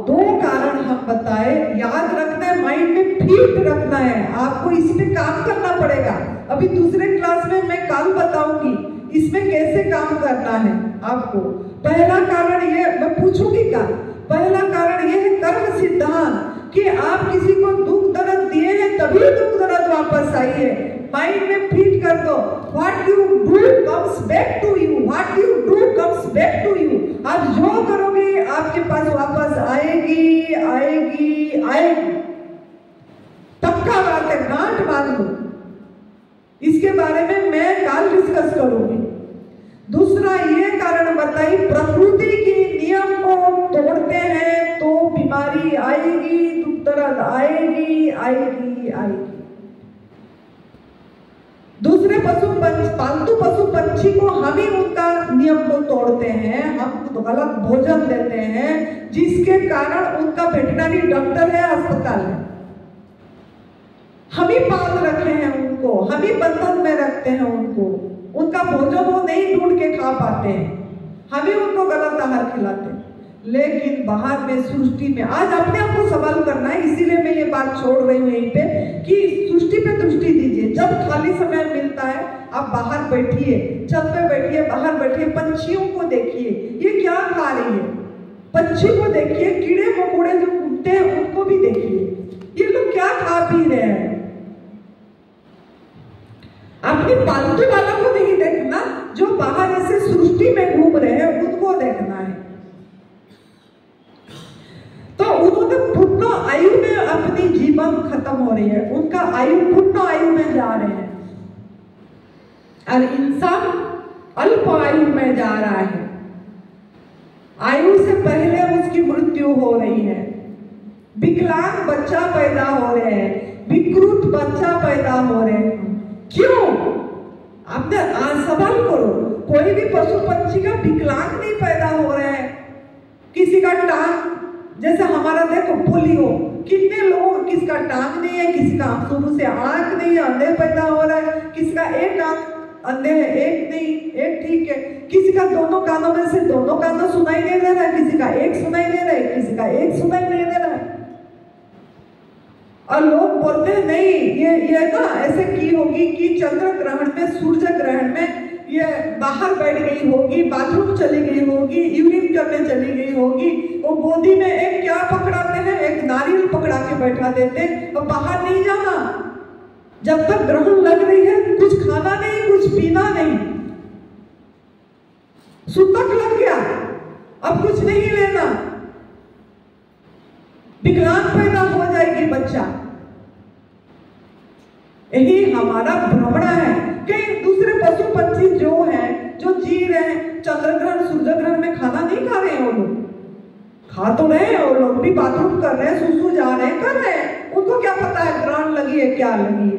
2 कारण हम बताए, याद रखना है, माइंड में फिट रखना है, आपको इसी पे काम करना पड़ेगा। अभी दूसरे क्लास में मैं कल बताऊंगी इसमें कैसे काम करना है आपको। पहला कारण ये, मैं पूछूंगी क्या, पहला कारण ये है कर्म सिद्धांत, कि आप किसी को दुख दर्द दिए हैं तभी दुख दर्द वापस आई है। माइंड में फीड कर दो, what you do comes back to you, what you do comes back to you. आप जो करोगे आपके पास वापस आएगी, आएगी, आएगी, पक्का बात है, गांठ बांध दो। इसके बारे में मैं कल डिस्कस करूंगी। दूसरा ये कारण बताई, प्रकृति के नियम को तोड़ते हैं तो बीमारी आएगी, दुख दर्द आएगी, आएगी, आएगी। दूसरे पालतू पशु पंछी को हम ही उनका नियम को तोड़ते हैं, हम गलत भोजन देते हैं, जिसके कारण उनका वेटरनरी डॉक्टर है, अस्पताल है, हम ही पाल रखे हैं उनको, हम ही बंधन में रखते हैं उनको, उनका भोजन वो नहीं ढूंढ के खा पाते हैं, हम ही उनको गलत आहार खिलाते हैं। लेकिन बाहर में सृष्टि में आज अपने आप को सवाल करना है, इसीलिए मैं ये बात छोड़ रही हूँ यहीं पे कि सृष्टि पे दृष्टि दीजिए। जब खाली समय मिलता है आप बाहर बैठिए, छत पे बैठिए, बाहर बैठिए, पंछियों को देखिए ये क्या खा रही है, पंछी को देखिए, कीड़े मकोड़े जो उड़ते हैं उनको भी देखिए, ये लोग क्या खा खा पी रहे हैं। अपने पालतू वालों को नहीं देखना, जो बाहर ऐसे सृष्टि में घूम रहे हैं उनको देखना है। तो उन्होंने पूर्ण आयु में अपनी जीवन खत्म हो रही है, उनका आयु पूर्ण आयु में जा रहे हैं, और इंसान अल्प आयु में जा रहा है। आयु से पहले उसकी मृत्यु हो रही है। विकलांग बच्चा पैदा हो रहे हैं, विकृत बच्चा पैदा हो रहे हैं। क्यों? आपने आज सवाल करो, कोई भी पशु पंछी का विकलांग नहीं पैदा हो रहा है। किसी का टांग, जैसे हमारा देखो पोलियो, कितने लोग, किसका टांग नहीं है, किसी का शुरू से आंख नहीं है, अंधे पैदा हो रहा है, किसी का एक आंख अंधे है, एक नहीं, एक ठीक है, किसी का दोनों कानों में से दोनों कानों सुनाई नहीं दे रहा है, किसी का एक सुनाई दे रहा है, किसी का एक सुनाई नहीं दे रहा है। और लोग बोलते हैं नहीं, ये ना ऐसे की होगी कि चंद्र ग्रहण में, सूर्य ग्रहण में ये बाहर बैठ गई होगी, बाथरूम चली गई होगी, यूरिन करने चली गई होगी, वो गोदी में एक क्या पकड़ाते हैं, एक नारियल पकड़ा के बैठा देते, और बाहर नहीं जाना। जब तक ग्रहण लग रही है कुछ खाना नहीं, कुछ पीना नहीं। सूतक लग गया, अब कुछ नहीं लेना, विकलांग पैदा हो जाएगी बच्चा। यही हमारा भ्रमण है। कई दूसरे पशु पंछी जो हैं, जो जी रहे हैं, चंद्र ग्रहण सूर्य ग्रहण में खाना नहीं खा रहे हैं, वो लोग खा तो रहे हैं, वो लोग भी बाथरूम कर रहे हैं, सुसु जा रहे हैं, कर रहे हैं, उनको क्या पता है ग्रहण लगी है क्या लगी है।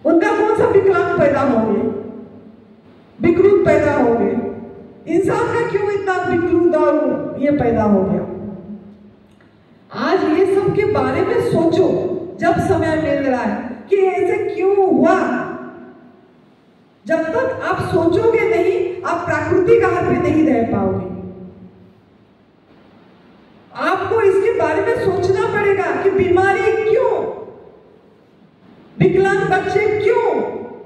उनका कौन सा विकलांग पैदा हो गए, विकृत पैदा हो गए। इंसान का क्यों इतना विकृत और ये पैदा हो गया? आज ये सब के बारे में सोचो जब समय मिल रहा है कि ऐसे क्यों हुआ। जब तक आप सोचोगे नहीं, आप प्राकृतिक आहार पे नहीं रह पाओगे। आपको इसके बारे में सोचना पड़ेगा कि बीमारी क्यों, विकलांग बच्चे क्यों,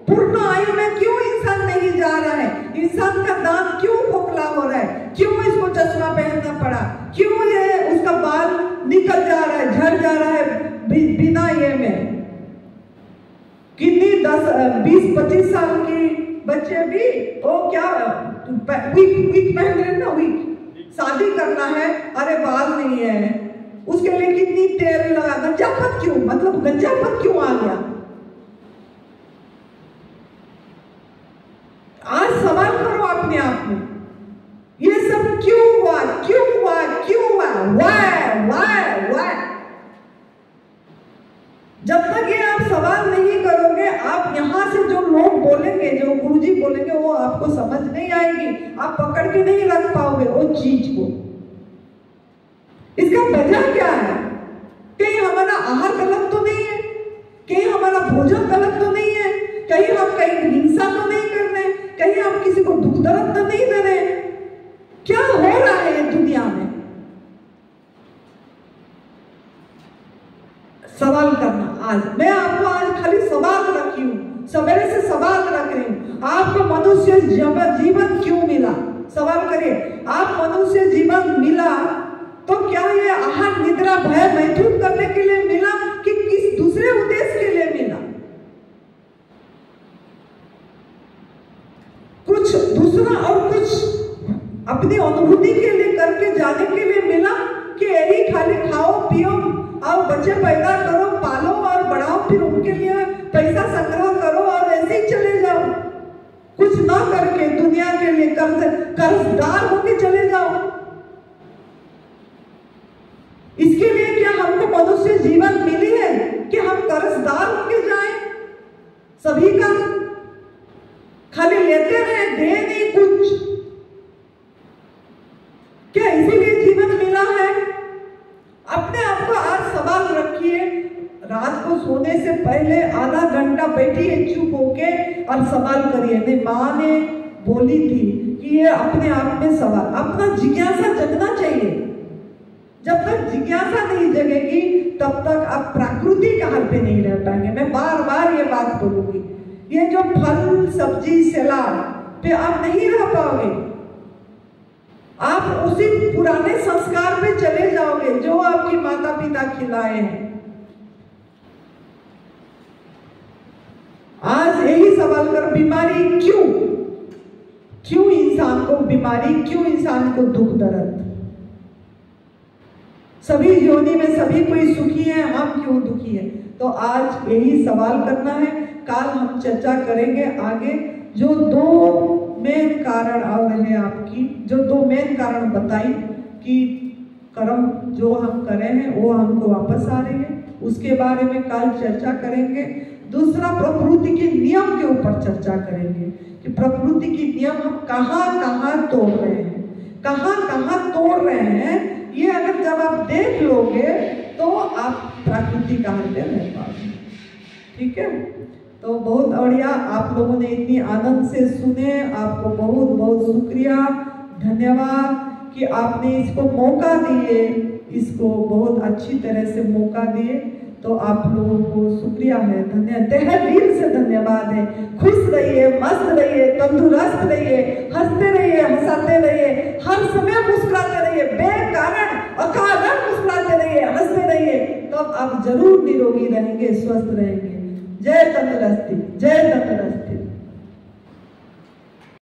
पूर्ण आयु में क्यों इंसान नहीं जा रहा है, इंसान का दांत क्यों खोखला हो रहा है, क्यों इसको चश्मा पहनना पड़ा, क्यों ये उसका बाल निकल जा रहा है, झड़ जा रहा है बिना ये में। कितनी 10-20-25 साल की बच्चे भी वो क्या वीक पहन रहे ना, वीक शादी करना है, अरे बाल नहीं है, उसके लिए कितनी तेल लगा, गंजापन क्यों, मतलब गंजापन क्यों आ गया। आज सवाल करो अपने आप में, ये सब क्यों हुआ, क्यों हुआ, क्यों हुआ, वाई। जब तक ये आप सवाल नहीं करोगे, आप यहाँ से जो लोग बोलेंगे, जो गुरुजी बोलेंगे, वो आपको समझ नहीं आएगी, आप पकड़ के नहीं रख पाओगे वो चीज को। इसका वजह क्या है? कहीं हमारा आहार गलत तो नहीं है, कहीं हमारा भोजन गलत तो नहीं है, कहीं हम कहीं हिंसा तो नहीं कर रहे, कहीं हम किसी को दुख दर्द तो नहीं दे रहे। क्या हो रहा है दुनिया में? सवाल करना। आज मैं आपको खाली सवाल रखी हूँ, सवेरे से सवाल रख रही हूँ। आपको मनुष्य जीवन क्यों मिला? सवाल करिए, आप मनुष्य जीवन मिला तो क्या ये आहार निद्रा भय मैथुन करने के लिए मिला कि किस दूसरे उद्देश्य के लिए मिला? कुछ दूसरा और कुछ अपनी अनुभूति के लिए करके जाने के लिए मिला कि यही खाली खाओ पियो और बच्चे पैदा करो, पालो और बढ़ाओ, फिर उनके लिए पैसा संग्रह करो और ऐसे ही चले जाओ, कुछ ना करके दुनिया के लिए कर्जदार होके चले जाओ। इसके लिए क्या हमको मनुष्य जीवन मिली है कि हम कर्जदार होके जाएं? सभी का खाली लेते रहे, दे नहीं कुछ। क्या इसीलिए जीवन मिला है? अपने आप को आज सवाल रखिए, रात को सोने से पहले आधा घंटा बैठिए चुप होके और सवाल करिए। नहीं, माँ ने बोली थी कि ये अपने आप में सवाल, अपना जिज्ञासा जगना चाहिए। जब तक जिज्ञासा नहीं जगेगी तब तक आप प्राकृतिक आहार पे नहीं रह पाएंगे। मैं बार बार ये बात बोलूंगी, ये जो फल सब्जी सलाद पे आप नहीं रह पाओगे, आप उसी पुराने संस्कार पे चले जाओगे जो आपके माता पिता खिलाए हैं। आज यही सवाल कर, बीमारी क्यों? क्यों इंसान को बीमारी, क्यों इंसान को दुख दर्द? सभी योनि में सभी कोई सुखी है, हम क्यों दुखी है? तो आज यही सवाल करना है। कल हम चर्चा करेंगे आगे, जो दो मेन कारण आ रहे हैं आपकी, जो दो मेन कारण बताई कि कर्म जो हम करे हैं वो हमको वापस आ रही है, उसके बारे में कल चर्चा करेंगे। दूसरा, प्रकृति के नियम के ऊपर चर्चा करेंगे कि प्रकृति के नियम हम कहाँ कहाँ तोड़ रहे हैं, कहाँ कहाँ तोड़ रहे हैं। ये अगर जब आप देख लोगे तो आप प्रकृति का हृदय रह पाओगे। ठीक है, तो बहुत बढ़िया, आप लोगों ने इतनी आनंद से सुने, आपको बहुत बहुत शुक्रिया, धन्यवाद कि आपने इसको मौका दिए, इसको बहुत अच्छी तरह से मौका दिए। तो आप लोगों को शुक्रिया है, धन्यवाद, तहे दिल से धन्यवाद है। खुश रहिए, मस्त रहिए, तंदुरुस्त रहिए, हंसते रहिए, हंसाते रहिए, हर समय मुस्कुराते रहिए, बेकारण अकारण मुस्कुराते रहिए, हंसते रहिए, तब आप जरूर निरोगी रहेंगे, स्वस्थ रहेंगे। जय तंदुरुस्ती, जय तंदुरुस्ती।